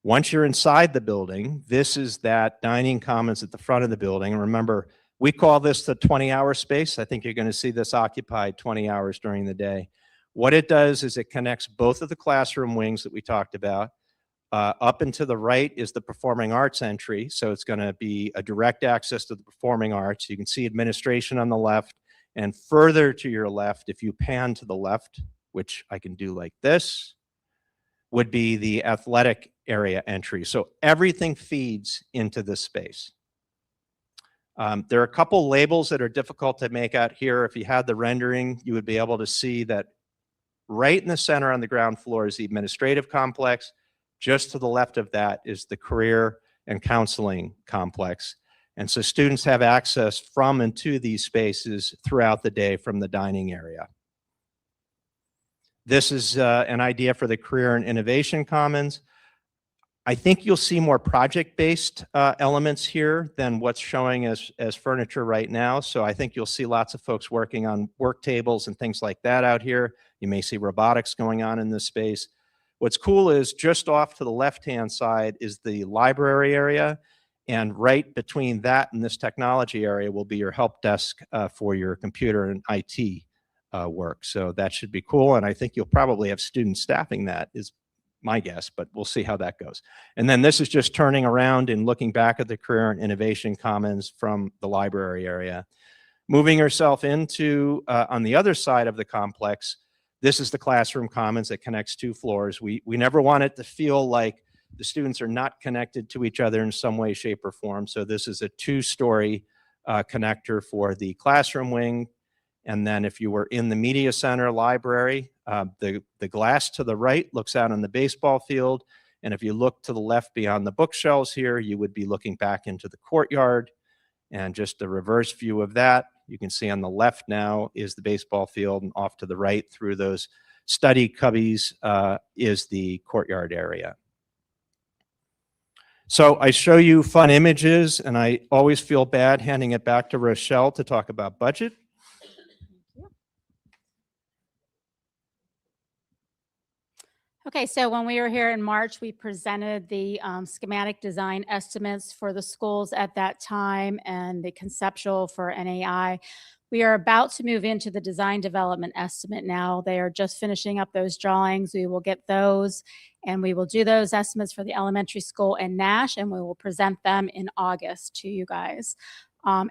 Once you're inside the building, this is that dining commons at the front of the building. And remember, we call this the 20-hour space. I think you're going to see this occupied 20 hours during the day. What it does is it connects both of the classroom wings that we talked about. Up and to the right is the performing arts entry. So it's going to be a direct access to the performing arts. You can see administration on the left, and further to your left, if you pan to the left, which I can do like this, would be the athletic area entry. So everything feeds into this space. There are a couple labels that are difficult to make out here. If you had the rendering, you would be able to see that right in the center on the ground floor is the administrative complex. Just to the left of that is the career and counseling complex. And so students have access from and to these spaces throughout the day from the dining area. This is an idea for the Career and Innovation Commons. I think you'll see more project-based elements here than what's showing as furniture right now. So I think you'll see lots of folks working on work tables and things like that out here. You may see robotics going on in this space. What's cool is just off to the left-hand side is the library area, and right between that and this technology area will be your help desk for your computer and IT work. So that should be cool, and I think you'll probably have students staffing that, is my guess, but we'll see how that goes. And then this is just turning around and looking back at the Career and Innovation Commons from the library area. Moving yourself into, on the other side of the complex, this is the classroom commons that connects 2 floors. We never want it to feel like the students are not connected to each other in some way, shape, or form. So this is a 2-story connector for the classroom wing. And then if you were in the media center library, the glass to the right looks out on the baseball field. And if you look to the left beyond the bookshelves here, you would be looking back into the courtyard. And just a reverse view of that, you can see on the left now is the baseball field, and off to the right through those study cubbies is the courtyard area. So I show you fun images, and I always feel bad handing it back to Rochelle to talk about budget. Okay, so when we were here in March, we presented the schematic design estimates for the schools at that time and the conceptual for NAI. We are about to move into the design development estimate now. They are just finishing up those drawings. We will get those, and we will do those estimates for the elementary school and Nash, and we will present them in August to you guys.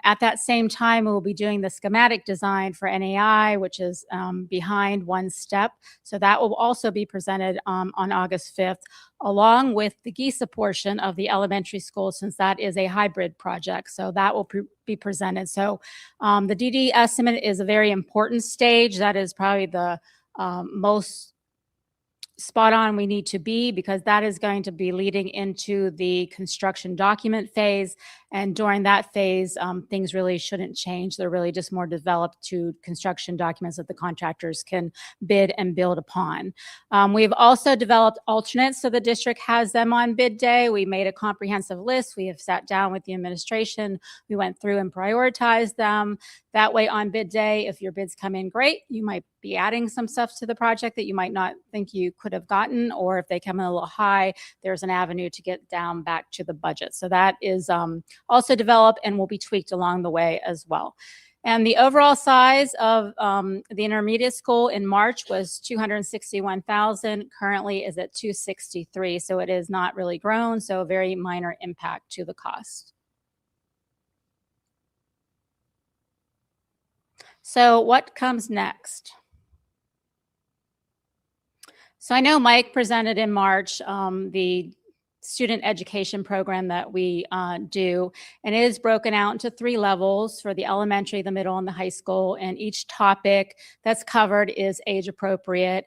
At that same time, we will be doing the schematic design for NAI, which is behind one step. So that will also be presented on August 5th, along with the GISA portion of the elementary school, since that is a hybrid project. So that will be presented. So the DD estimate is a very important stage. That is probably the most spot on we need to be, because that is going to be leading into the construction document phase. And during that phase, things really shouldn't change. They're really just more developed to construction documents that the contractors can bid and build upon. We've also developed alternates, so the district has them on bid day. We made a comprehensive list. We have sat down with the administration. We went through and prioritized them. That way on bid day, if your bids come in great, you might be adding some stuff to the project that you might not think you could have gotten, or if they come in a little high, there's an avenue to get down back to the budget. So that is also developed and will be tweaked along the way as well. And the overall size of the intermediate school in March was 261,000. Currently is at 263. So it is not really grown. So a very minor impact to the cost. So what comes next? So I know Mike presented in March the student education program that we do, and it is broken out into 3 levels for the elementary, the middle, and the high school. And each topic that's covered is age appropriate,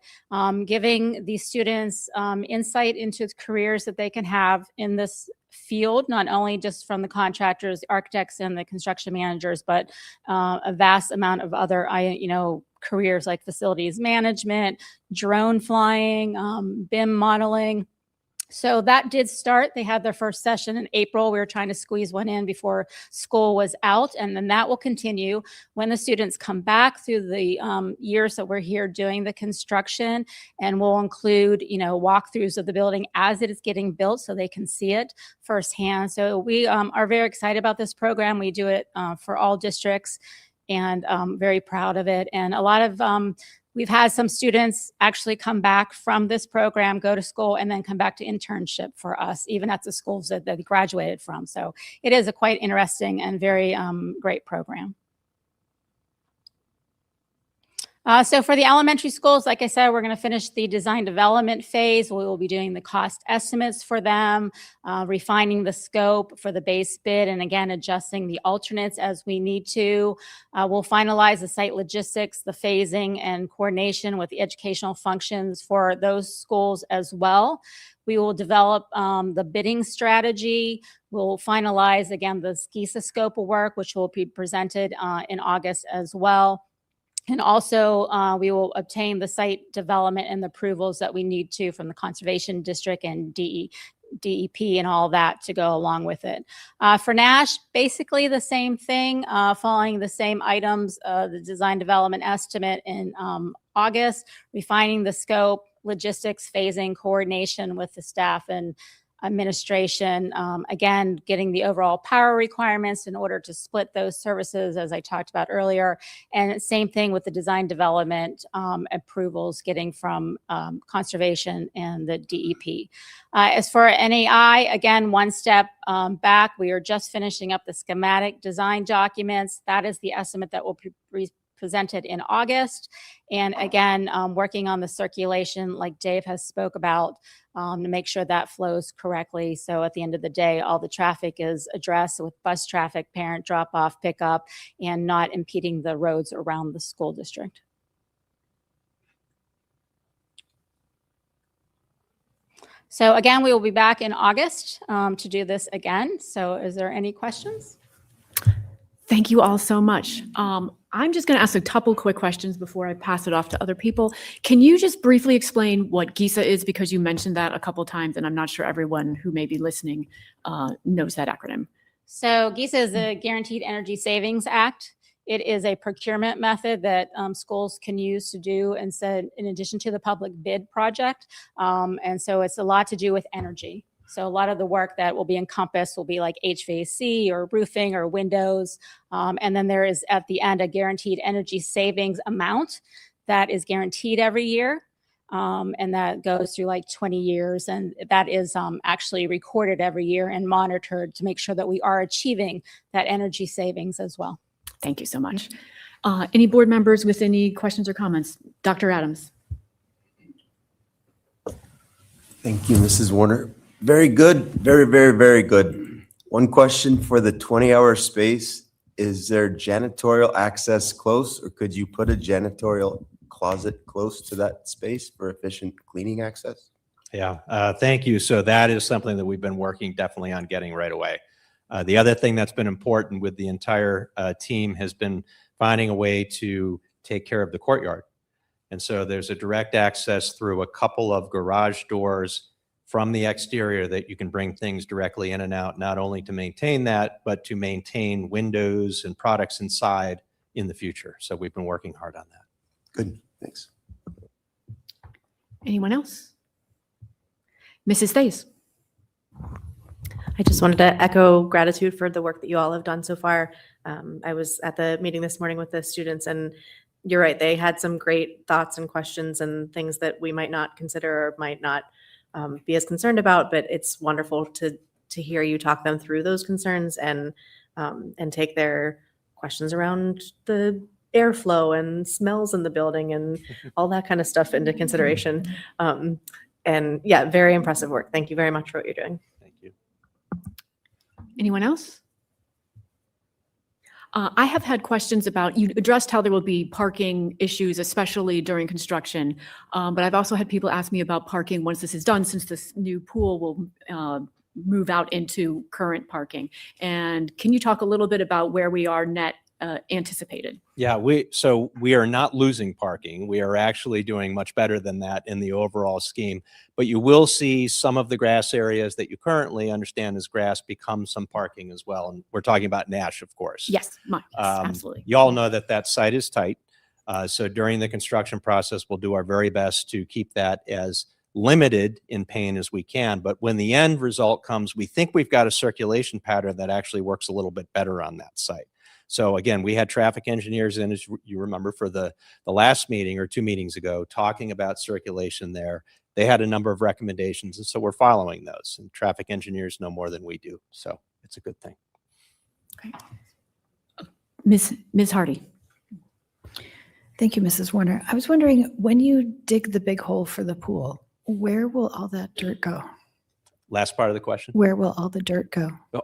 giving the students insight into careers that they can have in this field, not only just from the contractors, the architects, and the construction managers, but a vast amount of other, careers like facilities management, drone flying, BIM modeling. So that did start. They had their first session in April. We were trying to squeeze one in before school was out. And then that will continue when the students come back through the years that we're here doing the construction. And we'll include, walkthroughs of the building as it is getting built so they can see it firsthand. So we are very excited about this program. We do it for all districts, and very proud of it. And a lot of we've had some students actually come back from this program, go to school, and then come back to internship for us, even at the schools that they graduated from. So it is a quite interesting and very great program. So for the elementary schools, like I said, we're going to finish the design development phase. We will be doing the cost estimates for them, refining the scope for the base bid, and again, adjusting the alternates as we need to. We'll finalize the site logistics, the phasing, and coordination with the educational functions for those schools as well. We will develop the bidding strategy. We'll finalize, again, the GISA scope of work, which will be presented in August as well. And also, we will obtain the site development and the approvals that we need to from the Conservation District and DEP and all that to go along with it. For Nash, basically the same thing, following the same items, the design development estimate in August, refining the scope, logistics, phasing, coordination with the staff and administration. Again, getting the overall power requirements in order to split those services, as I talked about earlier. And same thing with the design development approvals, getting from conservation and the DEP. As for NAI, again, one step back, we are just finishing up the schematic design documents. That is the estimate that will be presented in August. And again, working on the circulation like Dave has spoke about to make sure that flows correctly. So at the end of the day, all the traffic is addressed with bus traffic, parent drop off, pickup, and not impeding the roads around the school district. So again, we will be back in August to do this again. So is there any questions? Thank you all so much. I'm just going to ask a couple quick questions before I pass it off to other people. Can you just briefly explain what GISA is? Because you mentioned that a couple times, and I'm not sure everyone who may be listening knows that acronym. So GISA is the Guaranteed Energy Savings Act. It is a procurement method that schools can use to do instead, in addition to the public bid project. And so it's a lot to do with energy. So a lot of the work that will be encompassed will be like HVAC or roofing or windows. And then there is at the end a guaranteed energy savings amount that is guaranteed every year. And that goes through like 20 years. And that is actually recorded every year and monitored to make sure that we are achieving that energy savings as well. Thank you so much. Any board members with any questions or comments? Dr. Adams. Thank you, Mrs. Warner. Very good. Very, very, very good. One question for the 20-hour space. Is there janitorial access close, or could you put a janitorial closet close to that space for efficient cleaning access? Yeah, thank you. So that is something that we've been working definitely on getting right away. The other thing that's been important with the entire team has been finding a way to take care of the courtyard. And so there's a direct access through a couple of garage doors from the exterior that you can bring things directly in and out, not only to maintain that, but to maintain windows and products inside in the future. So we've been working hard on that. Good, thanks. Anyone else? Mrs. Stays. I just wanted to echo gratitude for the work that you all have done so far. I was at the meeting this morning with the students, and you're right, they had some great thoughts and questions and things that we might not consider or might not be as concerned about, but it's wonderful to hear you talk them through those concerns and take their questions around the airflow and smells in the building and all that kind of stuff into consideration. And yeah, very impressive work. Thank you very much for what you're doing. Thank you. Anyone else? I have had questions about, you addressed how there will be parking issues, especially during construction. But I've also had people ask me about parking once this is done, since this new pool will move out into current parking. And can you talk a little bit about where we are net anticipated? Yeah, so we are not losing parking. We are actually doing much better than that in the overall scheme. But you will see some of the grass areas that you currently understand as grass become some parking as well. And we're talking about Nash, of course. Yes, absolutely. You all know that that site is tight. So during the construction process, we'll do our very best to keep that as limited in pain as we can. But when the end result comes, we think we've got a circulation pattern that actually works a little bit better on that site. So again, we had traffic engineers in, as you remember, for the last meeting or 2 meetings ago, talking about circulation there. They had a number of recommendations, and so we're following those. And traffic engineers know more than we do, so it's a good thing. Okay. Ms. Hardy. Thank you, Mrs. Warner. I was wondering, when you dig the big hole for the pool, where will all that dirt go? Last part of the question. Where will all the dirt go? Oh,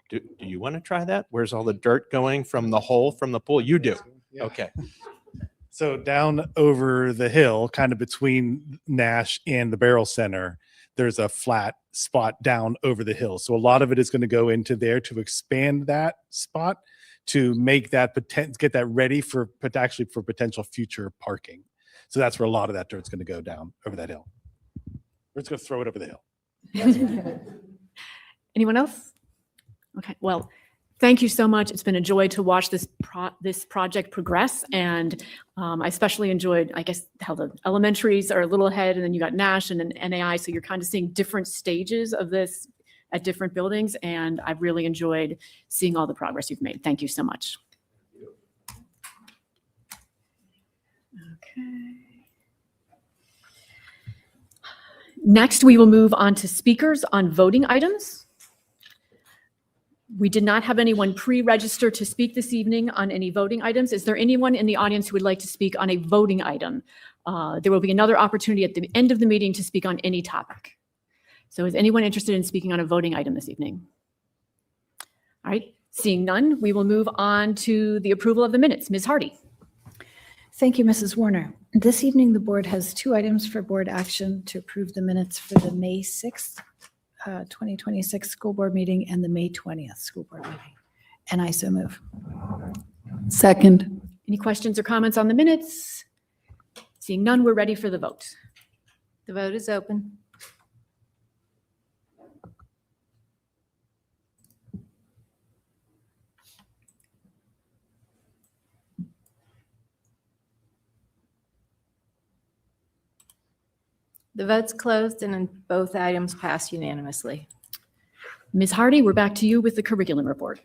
do you want to try that? Where's all the dirt going from the hole from the pool? You do. Yeah. Okay. So down over the hill, kind of between Nash and the Barrel Center, there's a flat spot down over the hill. So a lot of it is going to go into there to expand that spot, to make that get that ready for potential future parking. So that's where a lot of that dirt's going to go down over that hill. We're just going to throw it over the hill. Anyone else? Okay, well, Thank you so much. It's been a joy to watch this project progress, and I especially enjoyed, I guess, how the elementaries are a little ahead, and then you got Nash and then NAI, so you're kind of seeing different stages of this at different buildings, and I've really enjoyed seeing all the progress you've made. Thank you so much. Okay. Next, we will move on to speakers on voting items. We did not have anyone pre-register to speak this evening on any voting items. Is there anyone in the audience who would like to speak on a voting item? There will be another opportunity at the end of the meeting to speak on any topic. So is anyone interested in speaking on a voting item this evening? All right, seeing none, we will move on to the approval of the minutes. Ms. Hardy. Thank you, Mrs. Warner. This evening, the board has 2 items for board action to approve the minutes for the May 6th, 2026 school board meeting and the May 20th school board meeting. And I so move. Second. Any questions or comments on the minutes? Seeing none, we're ready for the vote. The vote is open. The vote's closed and both items pass unanimously. Ms. Hardy, we're back to you with the curriculum report.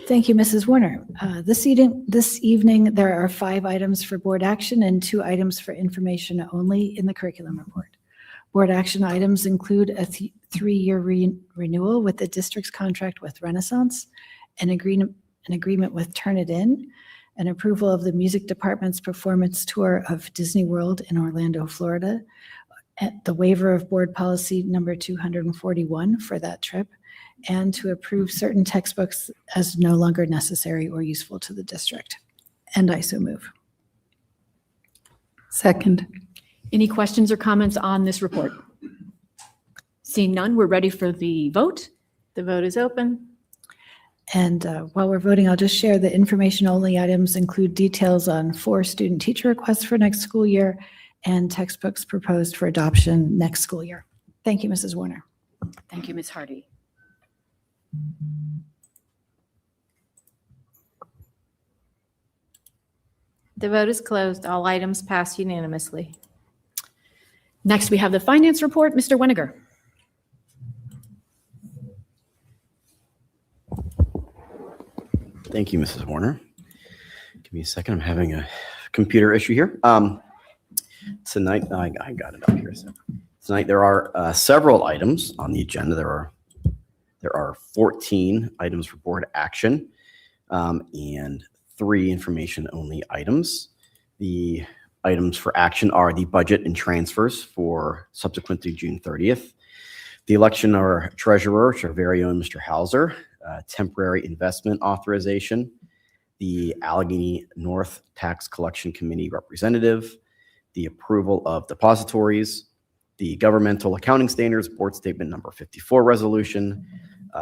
Thank you, Mrs. Warner. This evening, there are 5 items for board action and 2 items for information only in the curriculum report. Board action items include a 3-year renewal with the district's contract with Renaissance, an agreement with Turn It In, an approval of the music department's performance tour of Disney World in Orlando, Florida, the waiver of board policy number 241 for that trip, and to approve certain textbooks as no longer necessary or useful to the district. And I so move. Second. Any questions or comments on this report? Seeing none, we're ready for the vote. The vote is open. And while we're voting, I'll just share the information-only items include details on 4 student-teacher requests for next school year and textbooks proposed for adoption next school year. Thank you, Mrs. Warner. Thank you, Ms. Hardy. The vote is closed. All items pass unanimously. Next, we have the finance report. Mr. Weniger. Thank you, Mrs. Warner. Give me a second. I'm having a computer issue here. Tonight, I got it up here. So tonight, there are several items on the agenda. There are 14 items for board action and 3 information-only items. The items for action are the budget and transfers for subsequent to June 30th, the election of our treasurer, which our very own Mr. Hauser, temporary investment authorization, the Allegheny North Tax Collection Committee representative, the approval of depositories, the governmental accounting standards board statement number 54 resolution,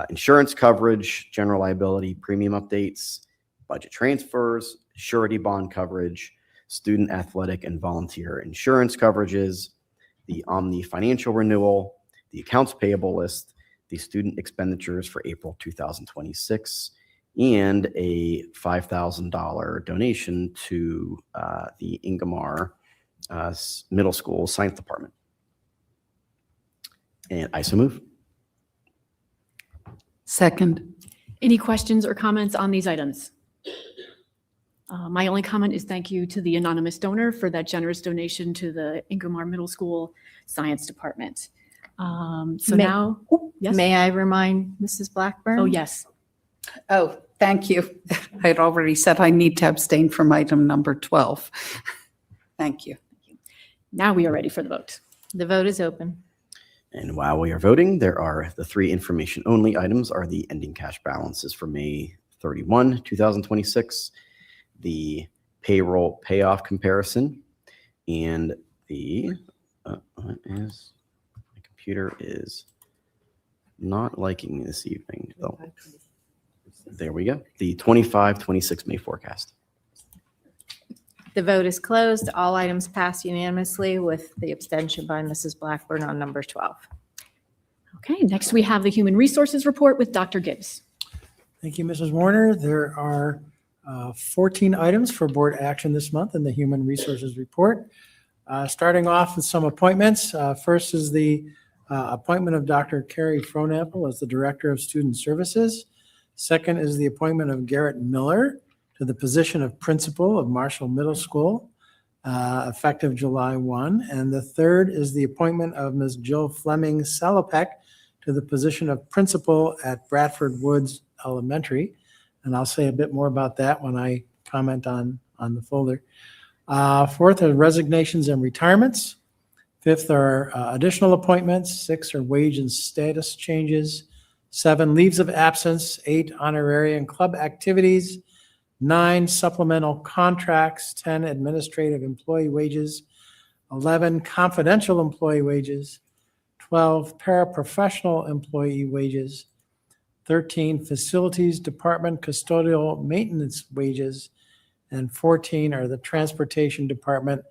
insurance coverage, general liability premium updates, budget transfers, surety bond coverage, student athletic and volunteer insurance coverages, the Omni financial renewal, the accounts payable list, the student expenditures for April 2026, and a $5,000 donation to the Ingomar Middle School Science Department. And I so move. Second. Any questions or comments on these items? My only comment is thank you to the anonymous donor for that generous donation to the Ingomar Middle School Science Department. So May- now, yes? May I remind Mrs. Blackburn? Oh, yes. Oh, thank you. I had already said I need to abstain from item number 12. Thank you. Now we are ready for the vote. The vote is open. And while we are voting, there are the 3 information-only items are the ending cash balances for May 31, 2026, the payroll payoff comparison, and the, my computer is not liking me this evening. Oh, there we go. The 25-26 May forecast. The vote is closed. All items pass unanimously with the abstention by Mrs. Blackburn on number 12. Okay, next we have the Human Resources Report with Dr. Gibbs. Thank you, Mrs. Warner. There are 14 items for board action this month in the Human Resources Report. Starting off with some appointments. First is the appointment of Dr. Carrie Frohnapple as the Director of Student Services. Second is the appointment of Garrett Miller to the position of Principal of Marshall Middle School, effective July 1. And the third is the appointment of Ms. Jill Fleming Salopek to the position of Principal at Bradford Woods Elementary. And I'll say a bit more about that when I comment on the folder. Fourth are resignations and retirements. Fifth are additional appointments. 6 are wage and status changes. 7, leaves of absence. 8, honorary and club activities. 9, supplemental contracts. 10, administrative employee wages. 11, confidential employee wages. 12, paraprofessional employee wages. 13, facilities department custodial maintenance wages. And 14 are the transportation department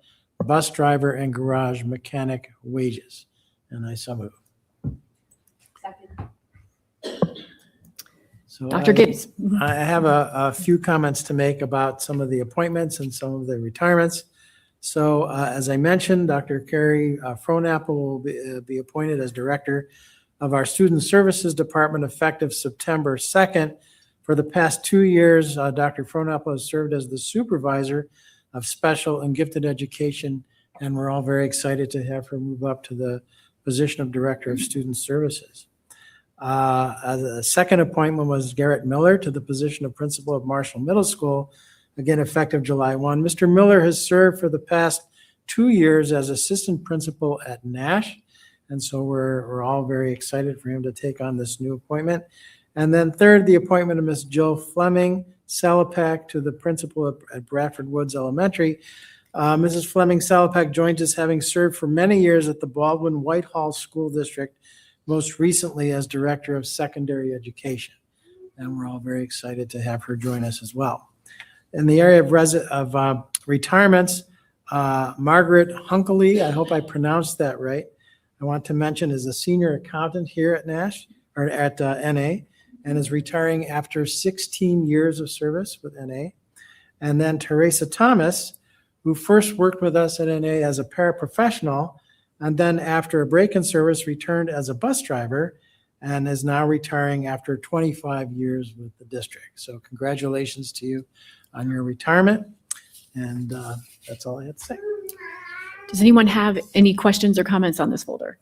bus driver and garage mechanic wages. And I so move. So Dr. Gibbs. I have a few comments to make about some of the appointments and some of the retirements. So as I mentioned, Dr. Carrie Frohnapple will be appointed as Director of our Student Services Department effective September 2nd. For the past 2 years, Dr. Frohnapple has served as the Supervisor of Special and Gifted Education, and we're all very excited to have her move up to the position of Director of Student Services. The second appointment was Garrett Miller to the position of Principal of Marshall Middle School, again effective July 1. Mr. Miller has served for the past 2 years as Assistant Principal at Nash, and so we're all very excited for him to take on this new appointment. And then third, the appointment of Ms. Jill Fleming Salopek to the Principal at Bradford Woods Elementary. Mrs. Fleming Salopek joins us having served for many years at the Baldwin Whitehall School District, most recently as Director of Secondary Education. And we're all very excited to have her join us as well. In the area of retirements, Margaret Hunkley, I hope I pronounced that right, I want to mention is a senior accountant here at Nash, or at NA, and is retiring after 16 years of service with NA. And then Teresa Thomas, who first worked with us at NA as a paraprofessional, and then after a break in service returned as a bus driver, and is now retiring after 25 years with the district. So congratulations to you on your retirement. And that's all I have to say. Does anyone have any questions or comments on this folder?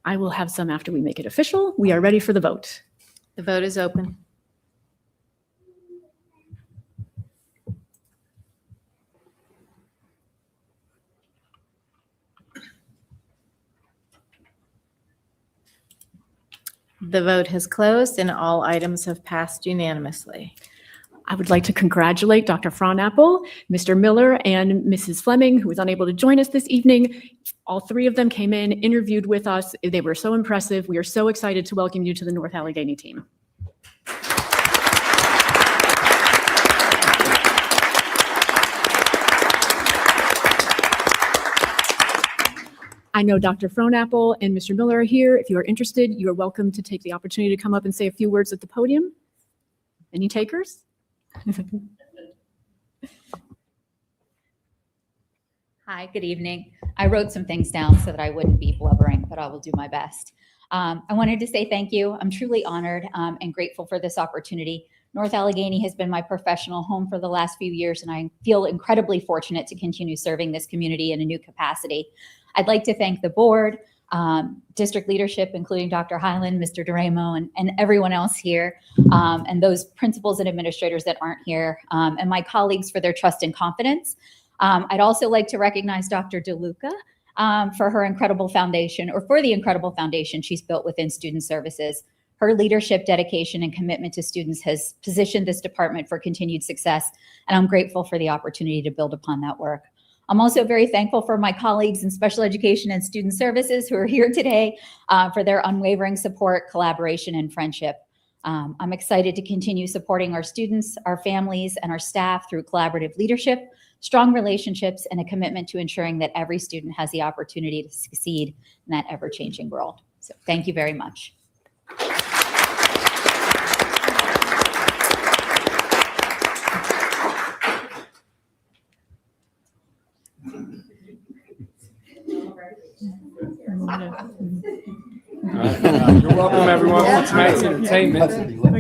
I will have some after we make it official. We are ready for the vote. The vote is open. The vote has closed and all items have passed unanimously. I would like to congratulate Dr. Frohnapple, Mr. Miller, and Mrs. Fleming, who was unable to join us this evening. All 3 of them came in, interviewed with us. They were so impressive. We are so excited to welcome you to the North Allegheny team. I know Dr. Frohnapple and Mr. Miller are here. If you are interested, you are welcome to take the opportunity to come up and say a few words at the podium. Any takers? Hi, good evening. I wrote some things down so that I wouldn't be blubbering, but I will do my best. I wanted to say thank you. I'm truly honored and grateful for this opportunity. North Allegheny has been my professional home for the last few years, and I feel incredibly fortunate to continue serving this community in a new capacity. I'd like to thank the board, district leadership, including Dr. Hyland, Mr. Duramo, and everyone else here, and those principals and administrators that aren't here, and my colleagues for their trust and confidence. I'd also like to recognize Dr. DeLuca for her incredible foundation, or for the incredible foundation she's built within student services. Her leadership, dedication, and commitment to students has positioned this department for continued success, and I'm grateful for the opportunity to build upon that work. I'm also very thankful for my colleagues in special education and student services who are here today for their unwavering support, collaboration, and friendship. I'm excited to continue supporting our students, our families, and our staff through collaborative leadership, strong relationships, and a commitment to ensuring that every student has the opportunity to succeed in that ever-changing world. So thank you very much. You're welcome, everyone, for tonight's entertainment.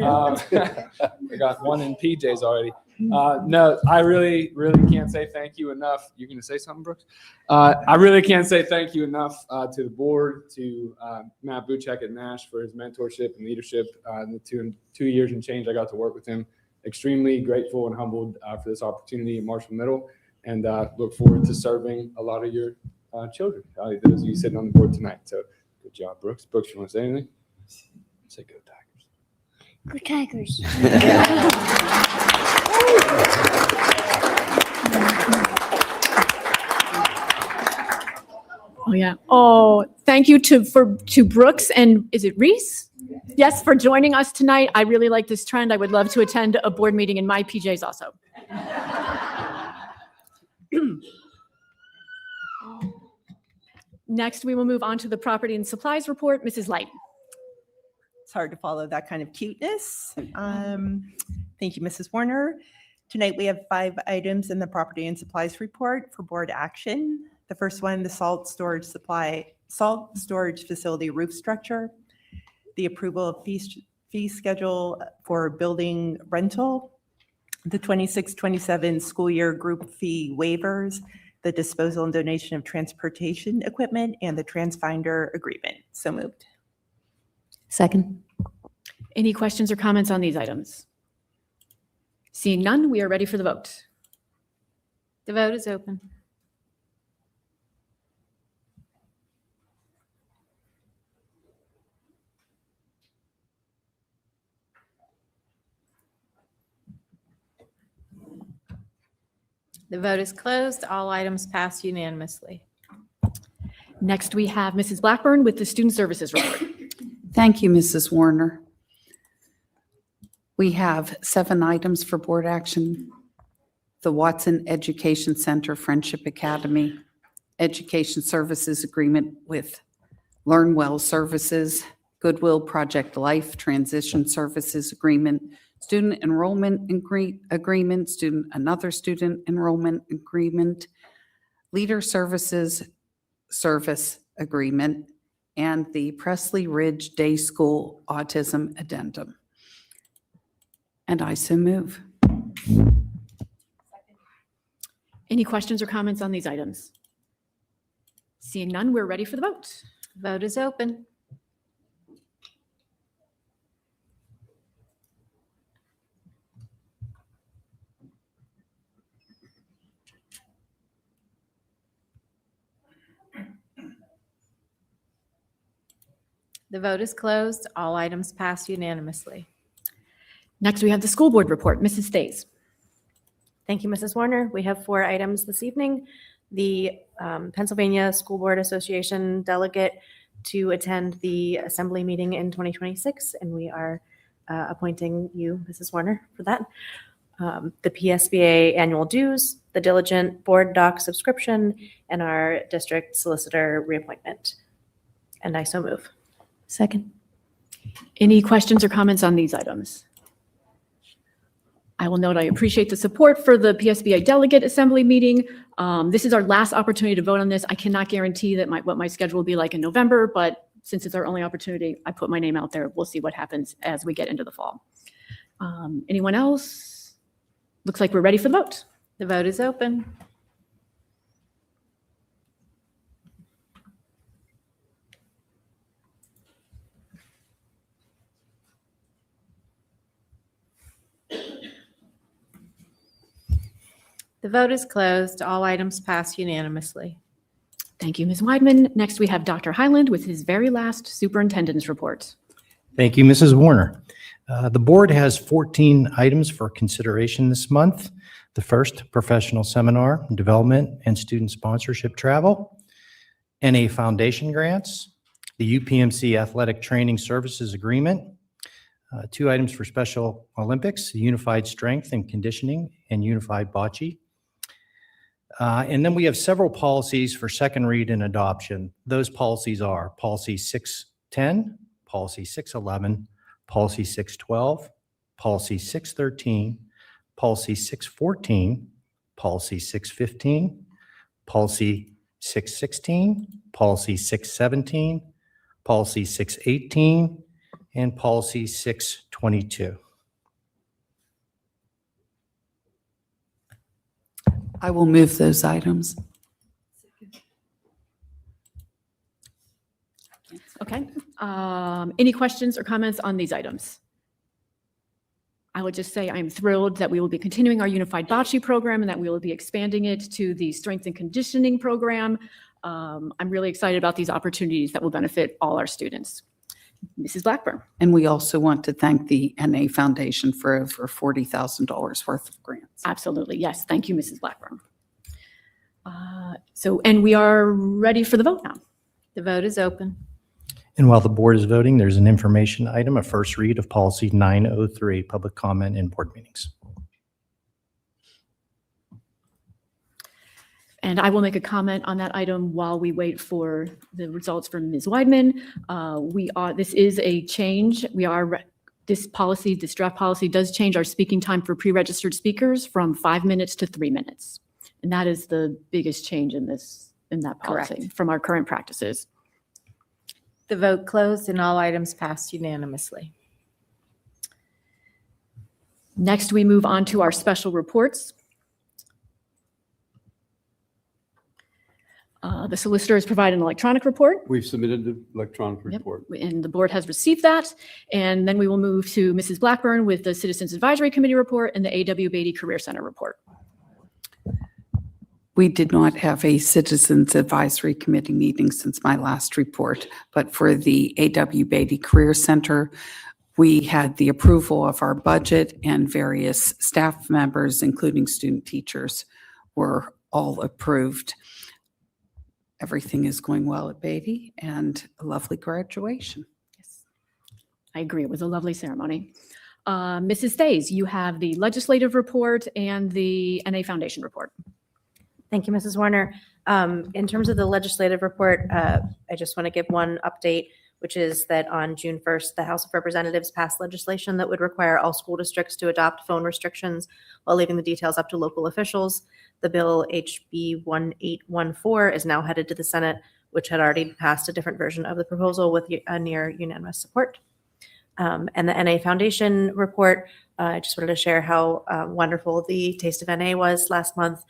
I got one in PJs already. No, I really can't say thank you enough. You're going to say something, Brooks? I really can't say thank you enough to the board, to Matt Buchek at Nash for his mentorship and leadership. The 2 years and change I got to work with him. Extremely grateful and humbled for this opportunity at Marshall Middle, and look forward to serving a lot of your children, those of you sitting on the board tonight. So good job, Brooks. Brooks, you want to say anything? Say go Tigers. Go Tigers. Oh yeah. Oh, thank you to Brooks and is it Reese? Yes, for joining us tonight. I really like this trend. I would love to attend a board meeting in my PJs also. Next, we will move on to the property and supplies report. Mrs. Light. It's hard to follow that kind of cuteness. Thank you, Mrs. Warner. Tonight, we have 5 items in the property and supplies report for board action. The first one, the salt storage facility roof structure, the approval of fee schedule for building rental, the 26-27 school year group fee waivers, the disposal and donation of transportation equipment, and the TransFinder agreement. So moved. Second. Any questions or comments on these items? Seeing none, we are ready for the vote. The vote is open. The vote is closed. All items passed unanimously. Next, we have Mrs. Blackburn with the student services report. Thank you, Mrs. Warner. We have 7 items for board action. The Watson Education Center Friendship Academy, Education Services Agreement with LearnWell Services, Goodwill Project Life Transition Services Agreement, Student Enrollment Agreement, Another Student Enrollment Agreement, Leader Services Service Agreement, and the Presley Ridge Day School Autism Addendum. And I so move. Any questions or comments on these items? Seeing none, we're ready for the vote. Vote is open. The vote is closed. All items passed unanimously. Next, we have the school board report. Mrs. Stays. Thank you, Mrs. Warner. We have 4 items this evening. The Pennsylvania School Board Association delegate to attend the assembly meeting in 2026, and we are appointing you, Mrs. Warner, for that. The PSBA annual dues, the diligent board doc subscription, and our district solicitor reappointment. And I so move. Second. Any questions or comments on these items? I will note I appreciate the support for the PSBA delegate assembly meeting. This is our last opportunity to vote on this. I cannot guarantee that what my schedule will be like in November, but since it's our only opportunity, I put my name out there. We'll see what happens as we get into the fall. Anyone else? Looks like we're ready for the vote. The vote is open. The vote is closed. All items passed unanimously. Thank you, Ms. Weidman. Next, we have Dr. Highland with his very last superintendent's report. Thank you, Mrs. Warner. The board has 14 items for consideration this month. The first, professional seminar, development, and student sponsorship travel, NA Foundation grants, the UPMC Athletic Training Services Agreement, 2 items for Special Olympics, Unified Strength and Conditioning, and Unified Bocce. And then we have several policies for second read and adoption. Those policies are Policy 610, Policy 611, Policy 612, Policy 613, Policy 614, Policy 615, Policy 616, policy 617, policy 618, and policy 622. I will move those items. Okay. Any questions or comments on these items? I would just say I'm thrilled that we will be continuing our unified bocce program and that we will be expanding it to the strength and conditioning program. I'm really excited about these opportunities that will benefit all our students. Mrs. Blackburn. And we also want to thank the NA Foundation for over $40,000 worth of grants. Absolutely. Yes. Thank you, Mrs. Blackburn. And we are ready for the vote now. The vote is open. And while the board is voting, there's an information item, a first read of policy 903, public comment in board meetings. And I will make a comment on that item while we wait for the results from Ms. Weidman. This is a change. This draft policy does change our speaking time for pre-registered speakers from 5 minutes to 3 minutes. And that is the biggest change in that policy Correct. from our current practices. The vote closed and all items passed unanimously. Next, we move on to our special reports. The solicitor has provided an electronic report. We've submitted the electronic Yep, report. and the board has received that. And then we will move to Mrs. Blackburn with the Citizens Advisory Committee report and the A.W. Beatty Career Center report. We did not have a Citizens Advisory Committee meeting since my last report, but for the A.W. Beatty Career Center, we had the approval of our budget and various staff members, including student teachers, were all approved. Everything is going well at Beatty and a lovely graduation. Yes, I agree. It was a lovely ceremony. Mrs. Stays, you have the legislative report and the NA Foundation report. Thank you, Mrs. Warner. In terms of the legislative report, I just want to give one update, which is that on June 1st, the House of Representatives passed legislation that would require all school districts to adopt phone restrictions while leaving the details up to local officials. The bill HB 1814 is now headed to the Senate, which had already passed a different version of the proposal with a near unanimous support. And the NA Foundation report, I just wanted to share how wonderful the Taste of NA was last month.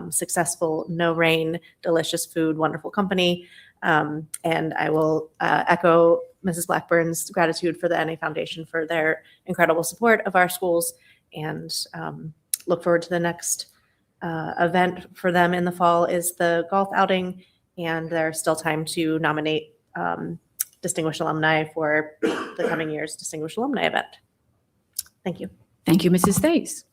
Successful, no rain, delicious food, wonderful company. And I will echo Mrs. Blackburn's gratitude for the NA Foundation for their incredible support of our schools, and look forward to the next event for them in the fall is the golf outing, and there's still time to nominate distinguished alumni for the coming year's distinguished alumni event. Thank you. Thank you, Mrs. Stays.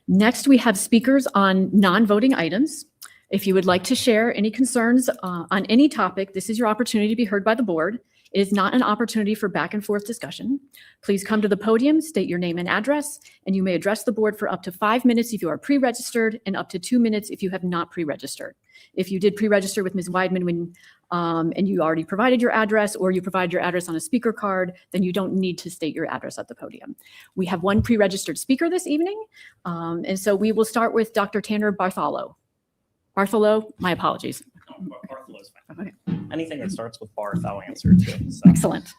Next, we have speakers on non-voting items. If you would like to share any concerns on any topic, this is your opportunity to be heard by the board. It is not an opportunity for back and forth discussion. Please come to the podium, state your name and address, and you may address the board for up to 5 minutes if you are pre-registered and up to 2 minutes if you have not pre-registered. If you did pre-register with Ms. Weidman and you already provided your address, or you provide your address on a speaker card, then you don't need to state your address at the podium. We have one pre-registered speaker this evening, and so we will start with Dr. Tanner Bartholow. Bartholow, my apologies. Bartholow's fine. Okay. Anything that starts with Barth, I'll answer to. So, Excellent.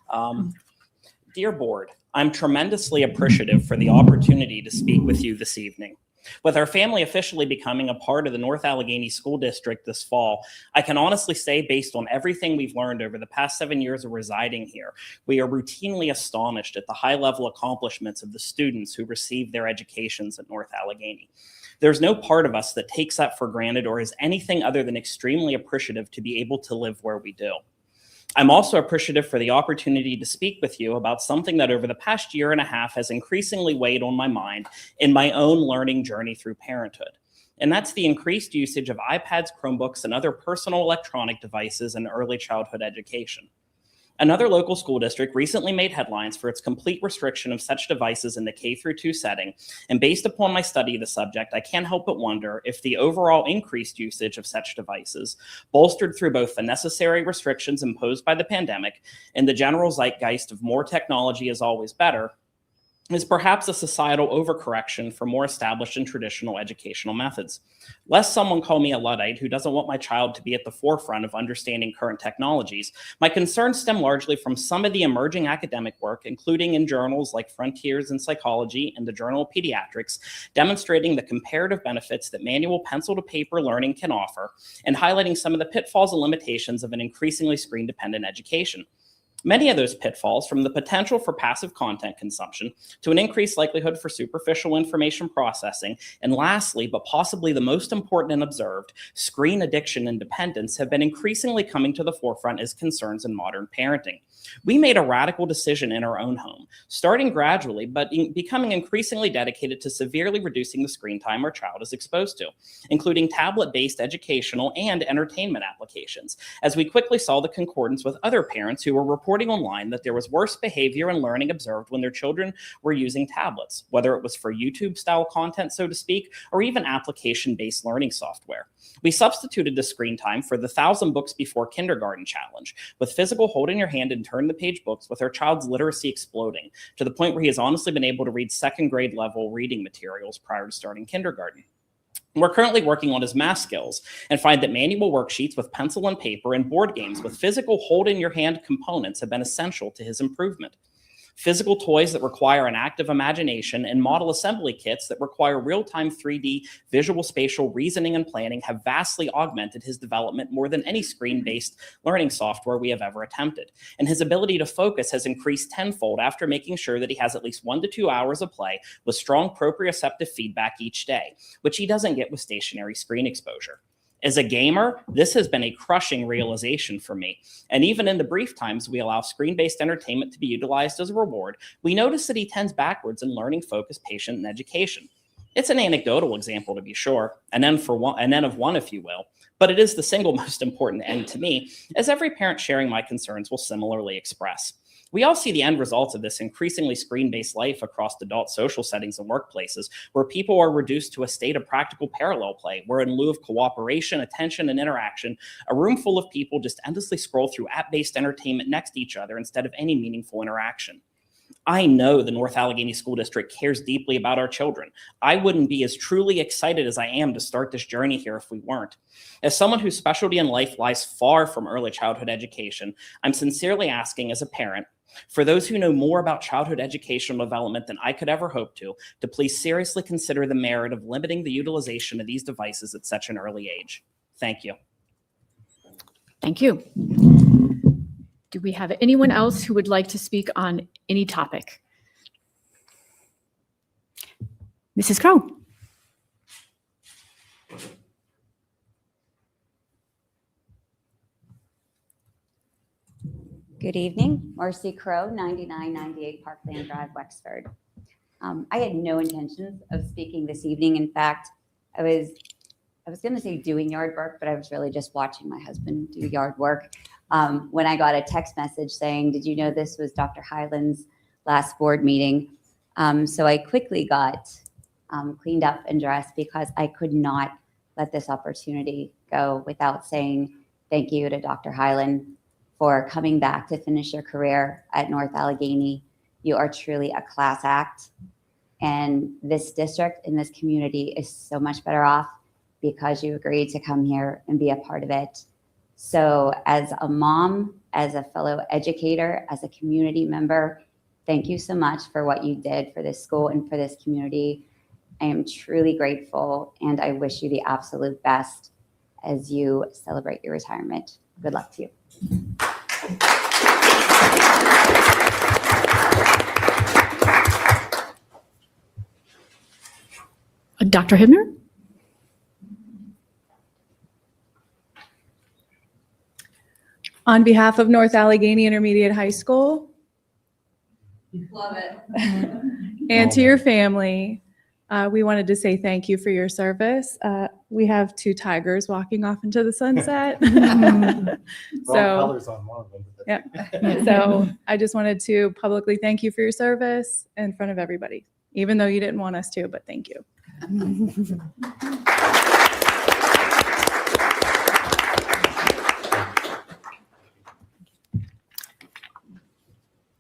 Dear board, I'm tremendously appreciative for the opportunity to speak with you this evening. With our family officially becoming a part of the North Allegheny School District this fall, I can honestly say, based on everything we've learned over the past 7 years of residing here, we are routinely astonished at the high level accomplishments of the students who receive their educations at North Allegheny. There's no part of us that takes that for granted or is anything other than extremely appreciative to be able to live where we do. I'm also appreciative for the opportunity to speak with you about something that over the past year and a half has increasingly weighed on my mind in my own learning journey through parenthood. And that's the increased usage of iPads, Chromebooks, and other personal electronic devices in early childhood education. Another local school district recently made headlines for its complete restriction of such devices in the K-2 setting, and based upon my study of the subject, I can't help but wonder if the overall increased usage of such devices, bolstered through both the necessary restrictions imposed by the pandemic and the general zeitgeist of more technology is always better, is perhaps a societal overcorrection for more established and traditional educational methods. Lest someone call me a Luddite who doesn't want my child to be at the forefront of understanding current technologies, my concerns stem largely from some of the emerging academic work, including in journals like Frontiers in Psychology and the Journal of Pediatrics, demonstrating the comparative benefits that manual pencil-to-paper learning can offer, and highlighting some of the pitfalls and limitations of an increasingly screen-dependent education. Many of those pitfalls, from the potential for passive content consumption to an increased likelihood for superficial information processing, and lastly, but possibly the most important and observed, screen addiction and dependence, have been increasingly coming to the forefront as concerns in modern parenting. We made a radical decision in our own home, starting gradually, but becoming increasingly dedicated to severely reducing the screen time our child is exposed to, including tablet-based educational and entertainment applications, as we quickly saw the concordance with other parents who were reporting online that there was worse behavior and learning observed when their children were using tablets, whether it was for YouTube-style content, so to speak, or even application-based learning software. We substituted the screen time for the 1,000 Books Before Kindergarten challenge, with physical hold in your hand and turn the page books, with our child's literacy exploding to the point where he has honestly been able to read second grade level reading materials prior to starting kindergarten. We're currently working on his math skills and find that manual worksheets with pencil and paper and board games with physical hold-in-your-hand components have been essential to his improvement. Physical toys that require an active imagination and model assembly kits that require real-time 3D visual spatial reasoning and planning have vastly augmented his development more than any screen-based learning software we have ever attempted. And his ability to focus has increased tenfold after making sure that he has at least 1 to 2 hours of play with strong proprioceptive feedback each day, which he doesn't get with stationary screen exposure. As a gamer, this has been a crushing realization for me. And even in the brief times we allow screen-based entertainment to be utilized as a reward, we notice that he tends backwards in learning, focus, patience, and education. It's an anecdotal example, to be sure, an N of one, if you will, but it is the single most important N to me, as every parent sharing my concerns will similarly express. We all see the end results of this increasingly screen-based life across adult social settings and workplaces, where people are reduced to a state of practical parallel play, where in lieu of cooperation, attention, and interaction, a room full of people just endlessly scroll through app-based entertainment next to each other instead of any meaningful interaction. I know the North Allegheny School District cares deeply about our children. I wouldn't be as truly excited as I am to start this journey here if we weren't. As someone whose specialty in life lies far from early childhood education, I'm sincerely asking as a parent, for those who know more about childhood educational development than I could ever hope to please seriously consider the merit of limiting the utilization of these devices at such an early age. Thank you. Thank you. Do we have anyone else who would like to speak on any topic? Mrs. Crowe. Good evening, Marcy Crowe, 9998 Parkland Drive, Wexford. I had no intentions of speaking this evening. In fact, I was going to say doing yard work, but I was really just watching my husband do yard work when I got a text message saying, "Did you know this was Dr. Hyland's last board meeting?" So I quickly got cleaned up and dressed because I could not let this opportunity go without saying thank you to Dr. Hyland for coming back to finish your career at North Allegheny. You are truly a class act. And this district and this community is so much better off because you agreed to come here and be a part of it. So as a mom, as a fellow educator, as a community member, thank you so much for what you did for this school and for this community. I am truly grateful, and I wish you the absolute best as you celebrate your retirement. Good luck to you. Dr. Hibner? On behalf of North Allegheny Intermediate High School. Love it. And to your family, we wanted to say thank you for your service. We have 2 tigers walking off into the sunset. Colors on one of them. Yeah. So I just wanted to publicly thank you for your service in front of everybody, even though you didn't want us to, but thank you.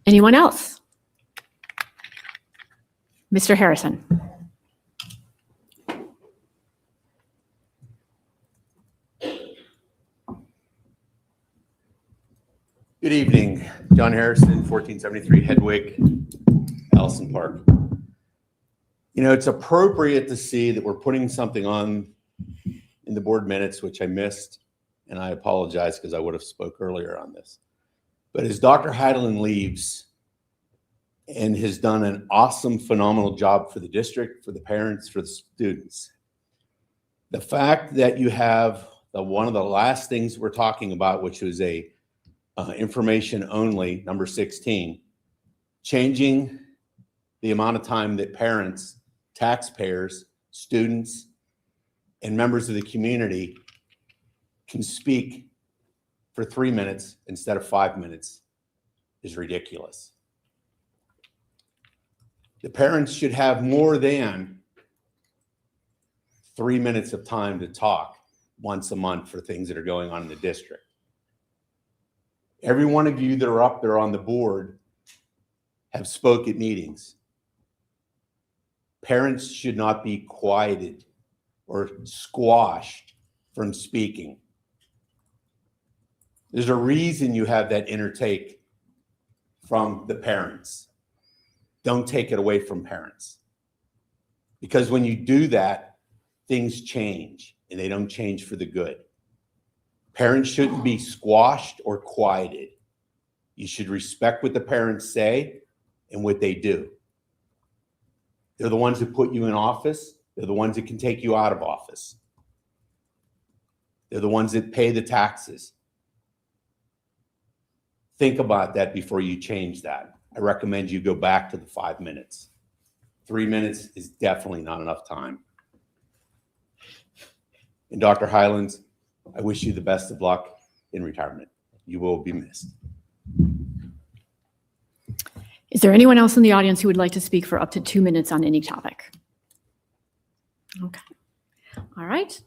Anyone else? Mr. Harrison. Good evening, John Harrison, 1473 Hedwig, Allison Park. You know, it's appropriate to see that we're putting something on in the board minutes, which I missed, and I apologize because I would have spoke earlier on this. But as Dr. Heideland leaves and has done an awesome, phenomenal job for the district, for the parents, for the students, the fact that you have one of the last things we're talking about, which was a information only, number 16, changing the amount of time that parents, taxpayers, students, and members of the community can speak for 3 minutes instead of 5 minutes is ridiculous. The parents should have more than 3 minutes of time to talk once a month for things that are going on in the district. Every one of you that are up there on the board have spoke at meetings. Parents should not be quieted or squashed from speaking. There's a reason you have that intake from the parents. Don't take it away from parents. Because when you do that, things change, and they don't change for the good. Parents shouldn't be squashed or quieted. You should respect what the parents say and what they do. They're the ones that put you in office. They're the ones that can take you out of office. They're the ones that pay the taxes. Think about that before you change that. I recommend you go back to the 5 minutes. 3 minutes is definitely not enough time. And Dr. Highlands, I wish you the best of luck in retirement. You will be missed. Is there anyone else in the audience who would like to speak for up to 2 minutes on any topic? Okay. All right.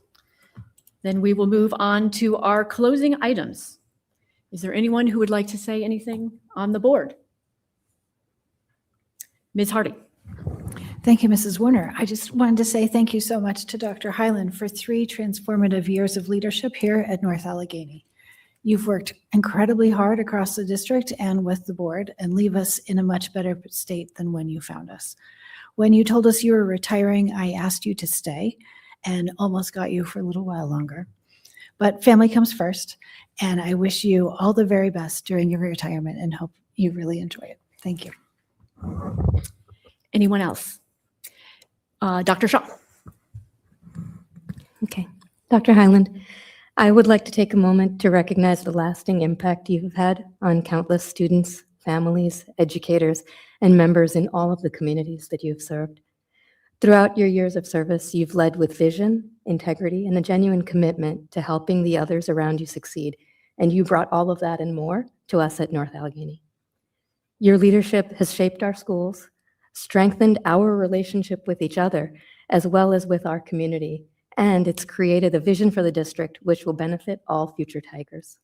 Then we will move on to our closing items. Is there anyone who would like to say anything on the board? Ms. Hardy. Thank you, Mrs. Warner. I just wanted to say thank you so much to Dr. Hyland for 3 transformative years of leadership here at North Allegheny. You've worked incredibly hard across the district and with the board and leave us in a much better state than when you found us. When you told us you were retiring, I asked you to stay and almost got you for a little while longer. But family comes first, and I wish you all the very best during your retirement and hope you really enjoy it. Thank you. Anyone else? Dr. Shaw. Okay. Dr. Hyland, I would like to take a moment to recognize the lasting impact you've had on countless students, families, educators, and members in all of the communities that you've served. Throughout your years of service, you've led with vision, integrity, and a genuine commitment to helping the others around you succeed, and you brought all of that and more to us at North Allegheny. Your leadership has shaped our schools, strengthened our relationship with each other, as well as with our community, and it's created a vision for the district which will benefit all future Tigers.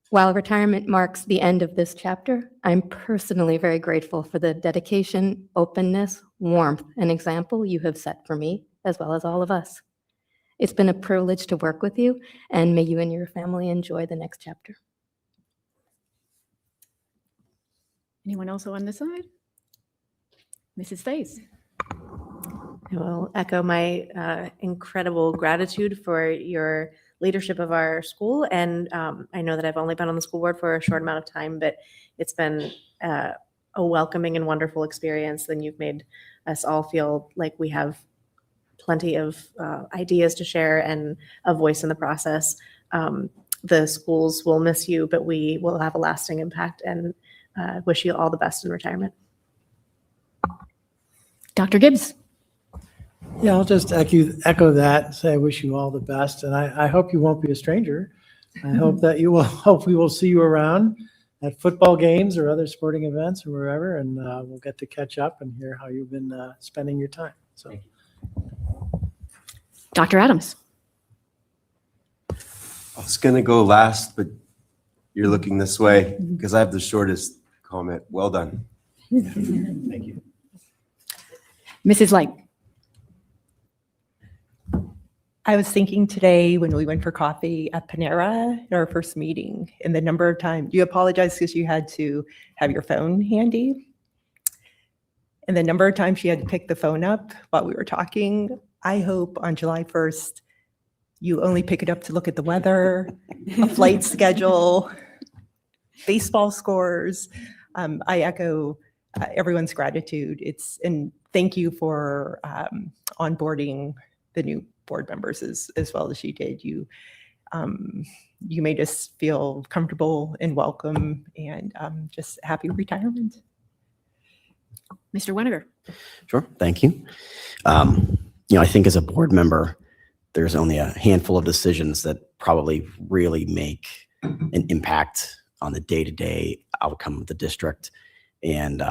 While retirement marks the end of this chapter, I'm personally very grateful for the dedication, openness, warmth, and example you have set for me, as well as all of us. It's been a privilege to work with you, and may you and your family enjoy the next chapter. Anyone else on this side? Mrs. Faze. I will echo my incredible gratitude for your leadership of our school. And I know that I've only been on the school board for a short amount of time, but it's been a welcoming and wonderful experience. And you've made us all feel like we have plenty of ideas to share and a voice in the process. The schools will miss you, but we will have a lasting impact, and wish you all the best in retirement. Dr. Gibbs. Yeah, I'll just echo that and say I wish you all the best. And I hope you won't be a stranger. I hope that we will see you around at football games or other sporting events or wherever, and we'll get to catch up and hear how you've been spending your time. So, Dr. Adams. I was going to go last, but you're looking this way because I have the shortest comment. Well done. Thank you. Mrs. Light. I was thinking today when we went for coffee at Panera at our first meeting, and the number of times you apologized because you had to have your phone handy. And the number of times you had to pick the phone up while we were talking. I hope on July 1st, you only pick it up to look at the weather, a flight schedule, baseball scores. I echo everyone's gratitude. And thank you for onboarding the new board members as well as you did. You made us feel comfortable and welcome, and just happy retirement. Mr. Weniger. Sure, thank you. I think as a board member, there's only a handful of decisions that probably really make an impact on the day-to-day outcome of the district. And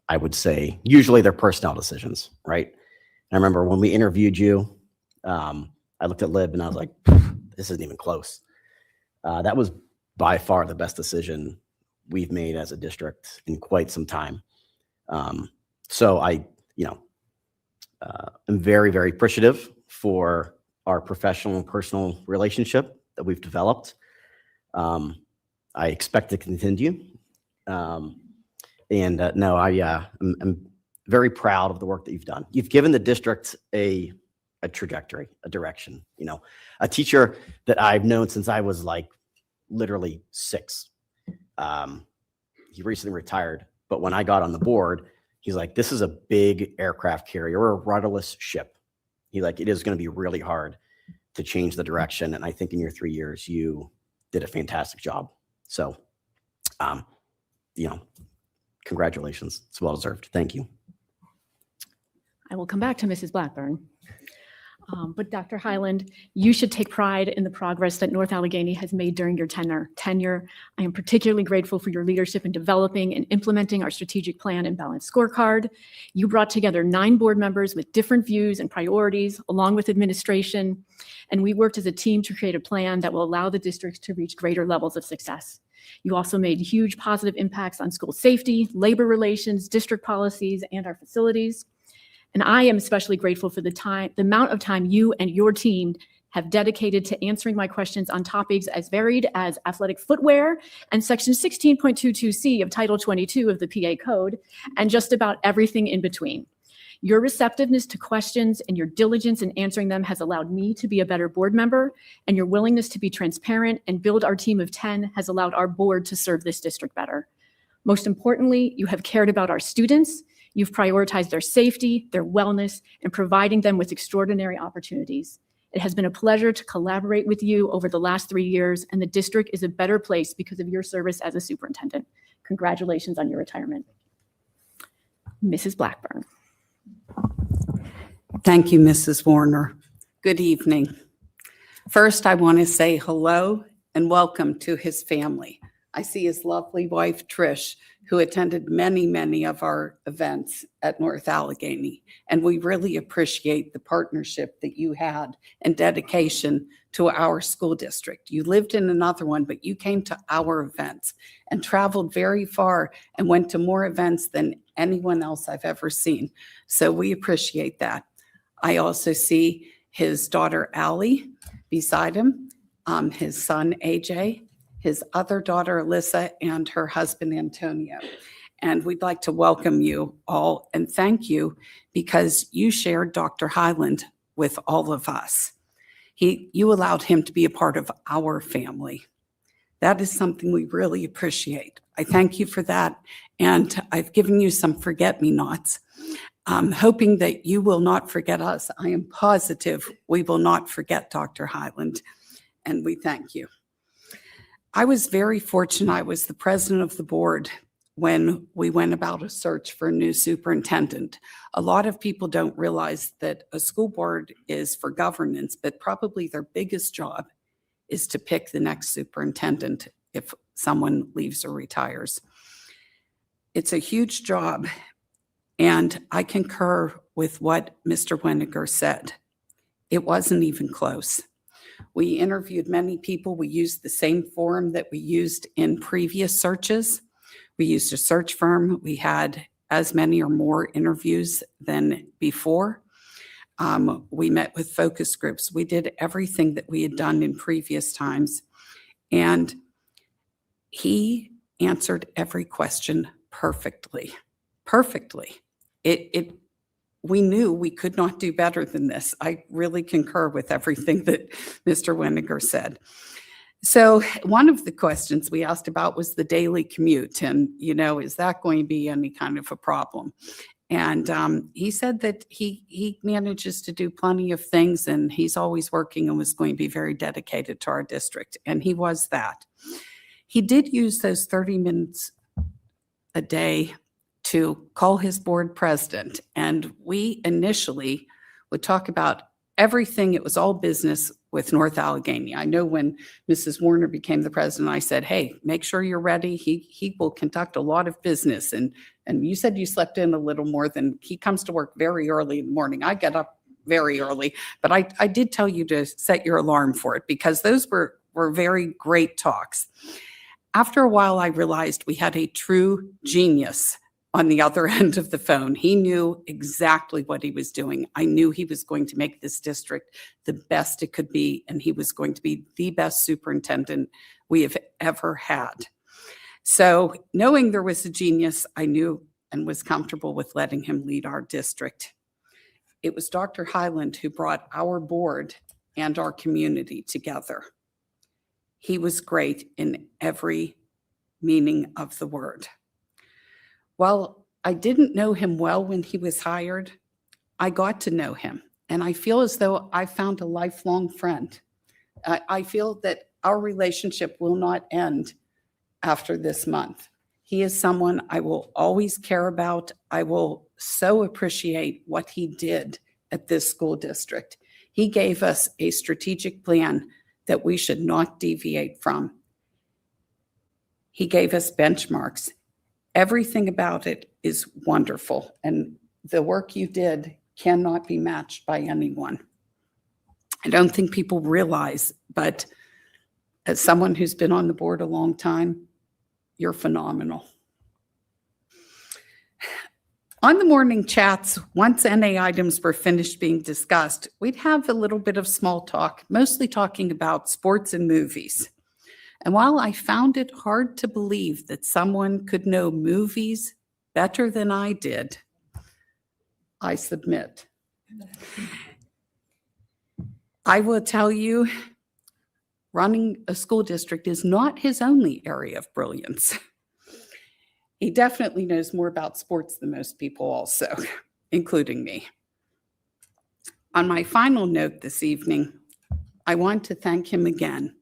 I would say usually they're personnel decisions, right? I remember when we interviewed you, I looked at Lib and I was like, this isn't even close. That was by far the best decision we've made as a district in quite some time. So I, am very, very appreciative for our professional and personal relationship that we've developed. I expect to continue. I'm very proud of the work that you've done. You've given the district a trajectory, a direction, a teacher that I've known since I was like literally 6. He recently retired, but when I got on the board, he's like, this is a big aircraft carrier or a rudderless ship. He's like, it is going to be really hard to change the direction. And I think in your 3 years, you did a fantastic job. So, congratulations. It's well deserved. Thank you. I will come back to Mrs. Blackburn. But Dr. Highland, you should take pride in the progress that North Allegheny has made during your tenure. I am particularly grateful for your leadership in developing and implementing our strategic plan and balanced scorecard. You brought together 9 board members with different views and priorities, along with administration, and we worked as a team to create a plan that will allow the districts to reach greater levels of success. You also made huge positive impacts on school safety, labor relations, district policies, and our facilities. And I am especially grateful for the amount of time you and your team have dedicated to answering my questions on topics as varied as athletic footwear and Section 16.22C of Title 22 of the PA Code, and just about everything in between. Your receptiveness to questions and your diligence in answering them has allowed me to be a better board member, and your willingness to be transparent and build our team of 10 has allowed our board to serve this district better. Most importantly, you have cared about our students. You've prioritized their safety, their wellness, and providing them with extraordinary opportunities. It has been a pleasure to collaborate with you over the last 3 years, and the district is a better place because of your service as a superintendent. Congratulations on your retirement. Mrs. Blackburn. Thank you, Mrs. Warner. Good evening. First, I want to say hello and welcome to his family. I see his lovely wife, Trish, who attended many, many of our events at North Allegheny. And we really appreciate the partnership that you had and dedication to our school district. You lived in another one, but you came to our events and traveled very far and went to more events than anyone else I've ever seen. So we appreciate that. I also see his daughter, Allie, beside him, his son, AJ, his other daughter, Alyssa, and her husband, Antonio. And we'd like to welcome you all and thank you because you shared Dr. Highland with all of us. You allowed him to be a part of our family. That is something we really appreciate. I thank you for that. And I've given you some forget-me-nots. I'm hoping that you will not forget us. I am positive we will not forget Dr. Highland. And we thank you. I was very fortunate. I was the president of the board when we went about a search for a new superintendent. A lot of people don't realize that a school board is for governance, but probably their biggest job is to pick the next superintendent if someone leaves or retires. It's a huge job, and I concur with what Mr. Weniger said. It wasn't even close. We interviewed many people. We used the same forum that we used in previous searches. We used a search firm. We had as many or more interviews than before. We met with focus groups. We did everything that we had done in previous times. And he answered every question perfectly. We knew we could not do better than this. I really concur with everything that Mr. Weniger said. So one of the questions we asked about was the daily commute. And, is that going to be any kind of a problem? And he said that he manages to do plenty of things, and he's always working and was going to be very dedicated to our district. And he was that. He did use those 30 minutes a day to call his board president. And we initially would talk about everything. It was all business with North Allegheny. I know when Mrs. Warner became the president, I said, hey, make sure you're ready. He will conduct a lot of business. And you said you slept in a little more than he comes to work very early in the morning. I get up very early, but I did tell you to set your alarm for it because those were very great talks. After a while, I realized we had a true genius on the other end of the phone. He knew exactly what he was doing. I knew he was going to make this district the best it could be, and he was going to be the best superintendent we have ever had. So knowing there was a genius, I knew and was comfortable with letting him lead our district. It was Dr. Highland who brought our board and our community together. He was great in every meaning of the word. While I didn't know him well when he was hired, I got to know him, and I feel as though I found a lifelong friend. I feel that our relationship will not end after this month. He is someone I will always care about. I will so appreciate what he did at this school district. He gave us a strategic plan that we should not deviate from. He gave us benchmarks. Everything about it is wonderful, and the work you did cannot be matched by anyone. I don't think people realize, but as someone who's been on the board a long time, you're phenomenal. On the morning chats, once NA items were finished being discussed, we'd have a little bit of small talk, mostly talking about sports and movies. And while I found it hard to believe that someone could know movies better than I did, I submit. I will tell you, running a school district is not his only area of brilliance. He definitely knows more about sports than most people also, including me. On my final note this evening, I want to thank him again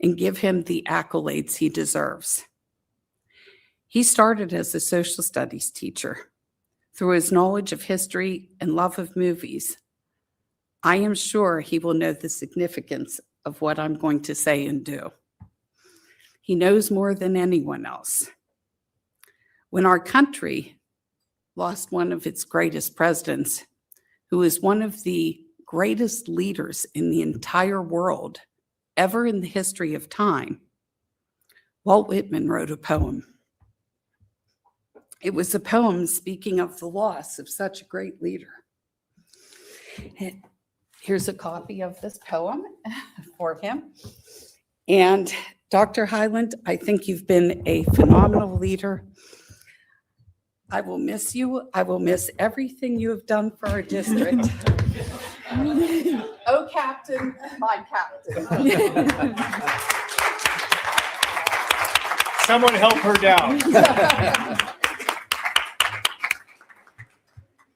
and give him the accolades he deserves. He started as a social studies teacher. Through his knowledge of history and love of movies, I am sure he will know the significance of what I'm going to say and do. He knows more than anyone else. When our country lost one of its greatest presidents, who is one of the greatest leaders in the entire world ever in the history of time, Walt Whitman wrote a poem. It was a poem speaking of the loss of such a great leader. Here's a copy of this poem for him. And Dr. Highland, I think you've been a phenomenal leader. I will miss you. I will miss everything you have done for our district. Oh, Captain, my Captain. Someone help her down.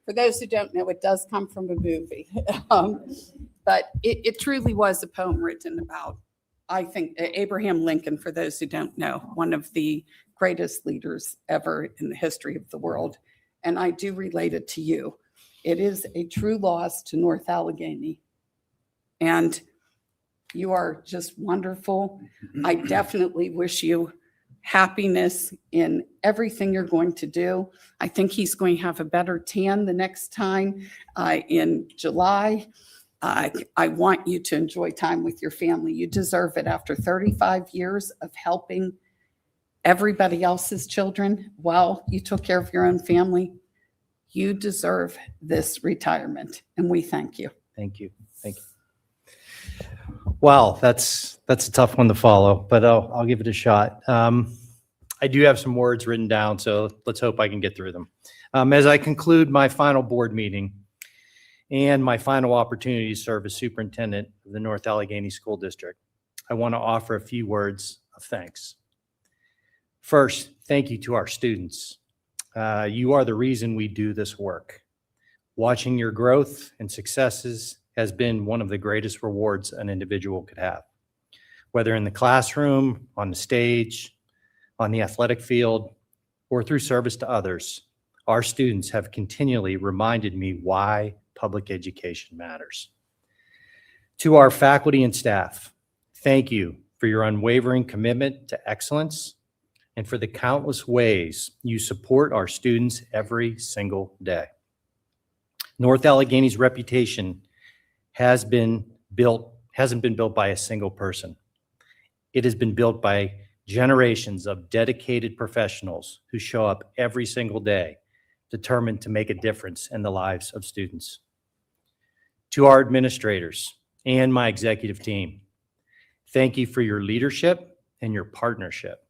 For those who don't know, it does come from a movie. But it truly was a poem written about, I think, Abraham Lincoln, for those who don't know, one of the greatest leaders ever in the history of the world. And I do relate it to you. It is a true loss to North Allegheny. And you are just wonderful. I definitely wish you happiness in everything you're going to do. I think he's going to have a better tan the next time in July. I want you to enjoy time with your family. You deserve it after 35 years of helping everybody else's children while you took care of your own family. You deserve this retirement, and we thank you. Thank you. Thank you. Wow, that's a tough one to follow, but I'll give it a shot. I do have some words written down, so let's hope I can get through them. As I conclude my final board meeting and my final opportunity to serve as superintendent of the North Allegheny School District, I want to offer a few words of thanks. First, thank you to our students. You are the reason we do this work. Watching your growth and successes has been one of the greatest rewards an individual could have. Whether in the classroom, on the stage, on the athletic field, or through service to others, our students have continually reminded me why public education matters. To our faculty and staff, thank you for your unwavering commitment to excellence and for the countless ways you support our students every single day. North Allegheny's reputation hasn't been built by a single person. It has been built by generations of dedicated professionals who show up every single day, determined to make a difference in the lives of students. To our administrators and my executive team, thank you for your leadership and your partnership.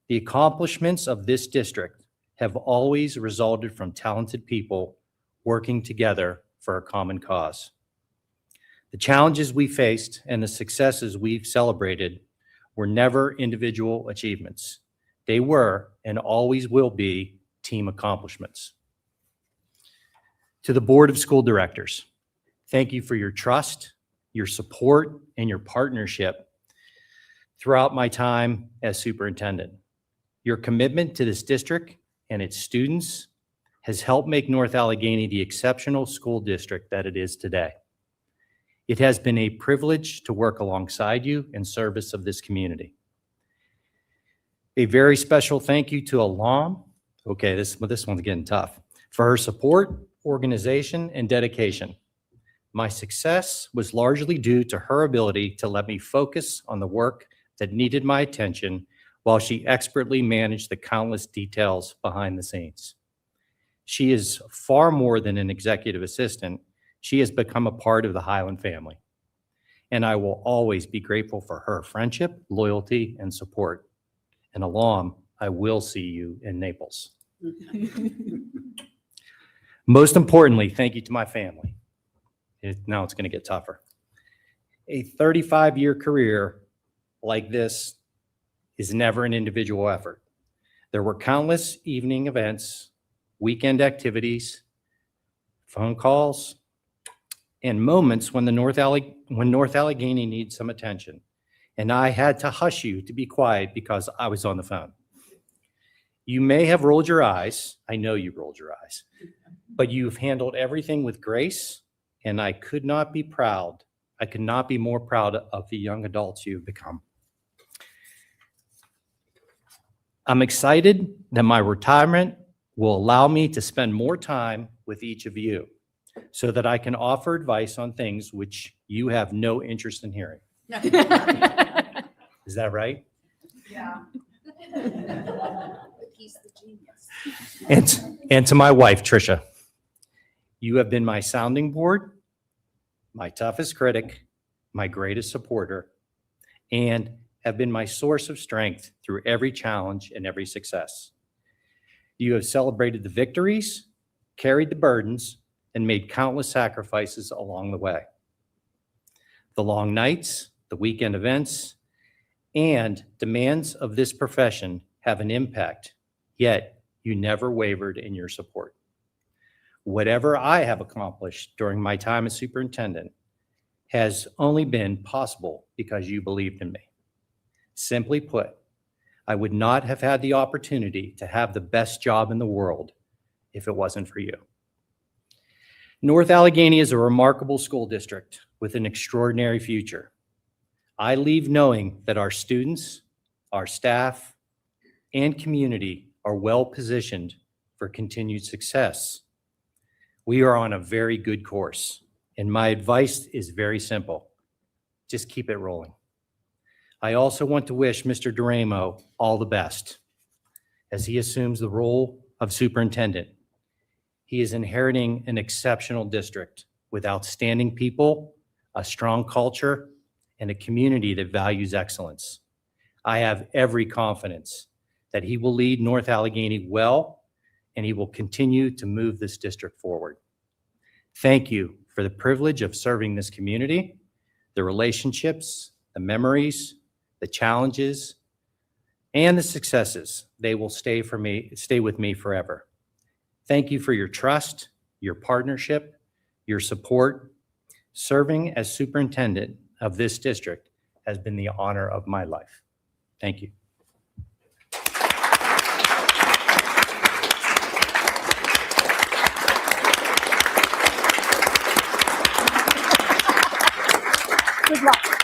The accomplishments of this district have always resulted from talented people working together for a common cause. The challenges we faced and the successes we've celebrated were never individual achievements. They were and always will be team accomplishments. To the Board of School Directors, thank you for your trust, your support, and your partnership throughout my time as superintendent. Your commitment to this district and its students has helped make North Allegheny the exceptional school district that it is today. It has been a privilege to work alongside you in service of this community. A very special thank you to Alum. Okay, this one's getting tough. For her support, organization, and dedication. My success was largely due to her ability to let me focus on the work that needed my attention while she expertly managed the countless details behind the scenes. She is far more than an executive assistant. She has become a part of the Highland family, and I will always be grateful for her friendship, loyalty, and support. And Alum, I will see you in Naples. Most importantly, thank you to my family. Now it's going to get tougher. A 35-year career like this is never an individual effort. There were countless evening events, weekend activities, phone calls, and moments when North Allegheny needs some attention. And I had to hush you to be quiet because I was on the phone. You may have rolled your eyes. I know you rolled your eyes, but you've handled everything with grace, and I could not be more proud of the young adults you've become. I'm excited that my retirement will allow me to spend more time with each of you so that I can offer advice on things which you have no interest in hearing. Is that right? Yeah. He's the genius. And to my wife, Tricia, you have been my sounding board, my toughest critic, my greatest supporter, and have been my source of strength through every challenge and every success. You have celebrated the victories, carried the burdens, and made countless sacrifices along the way. The long nights, the weekend events, and demands of this profession have an impact, yet you never wavered in your support. Whatever I have accomplished during my time as superintendent has only been possible because you believed in me. Simply put, I would not have had the opportunity to have the best job in the world if it wasn't for you. North Allegheny is a remarkable school district with an extraordinary future. I leave knowing that our students, our staff, and community are well positioned for continued success. We are on a very good course, and my advice is very simple. Just keep it rolling. I also want to wish Mr. Duramo all the best as he assumes the role of superintendent. He is inheriting an exceptional district with outstanding people, a strong culture, and a community that values excellence. I have every confidence that he will lead North Allegheny well, and he will continue to move this district forward. Thank you for the privilege of serving this community, the relationships, the memories, the challenges, and the successes. They will stay with me forever. Thank you for your trust, your partnership, your support. Serving as superintendent of this district has been the honor of my life. Thank you. Good luck.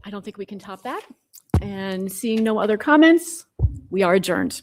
I don't think we can top that. And seeing no other comments, we are adjourned.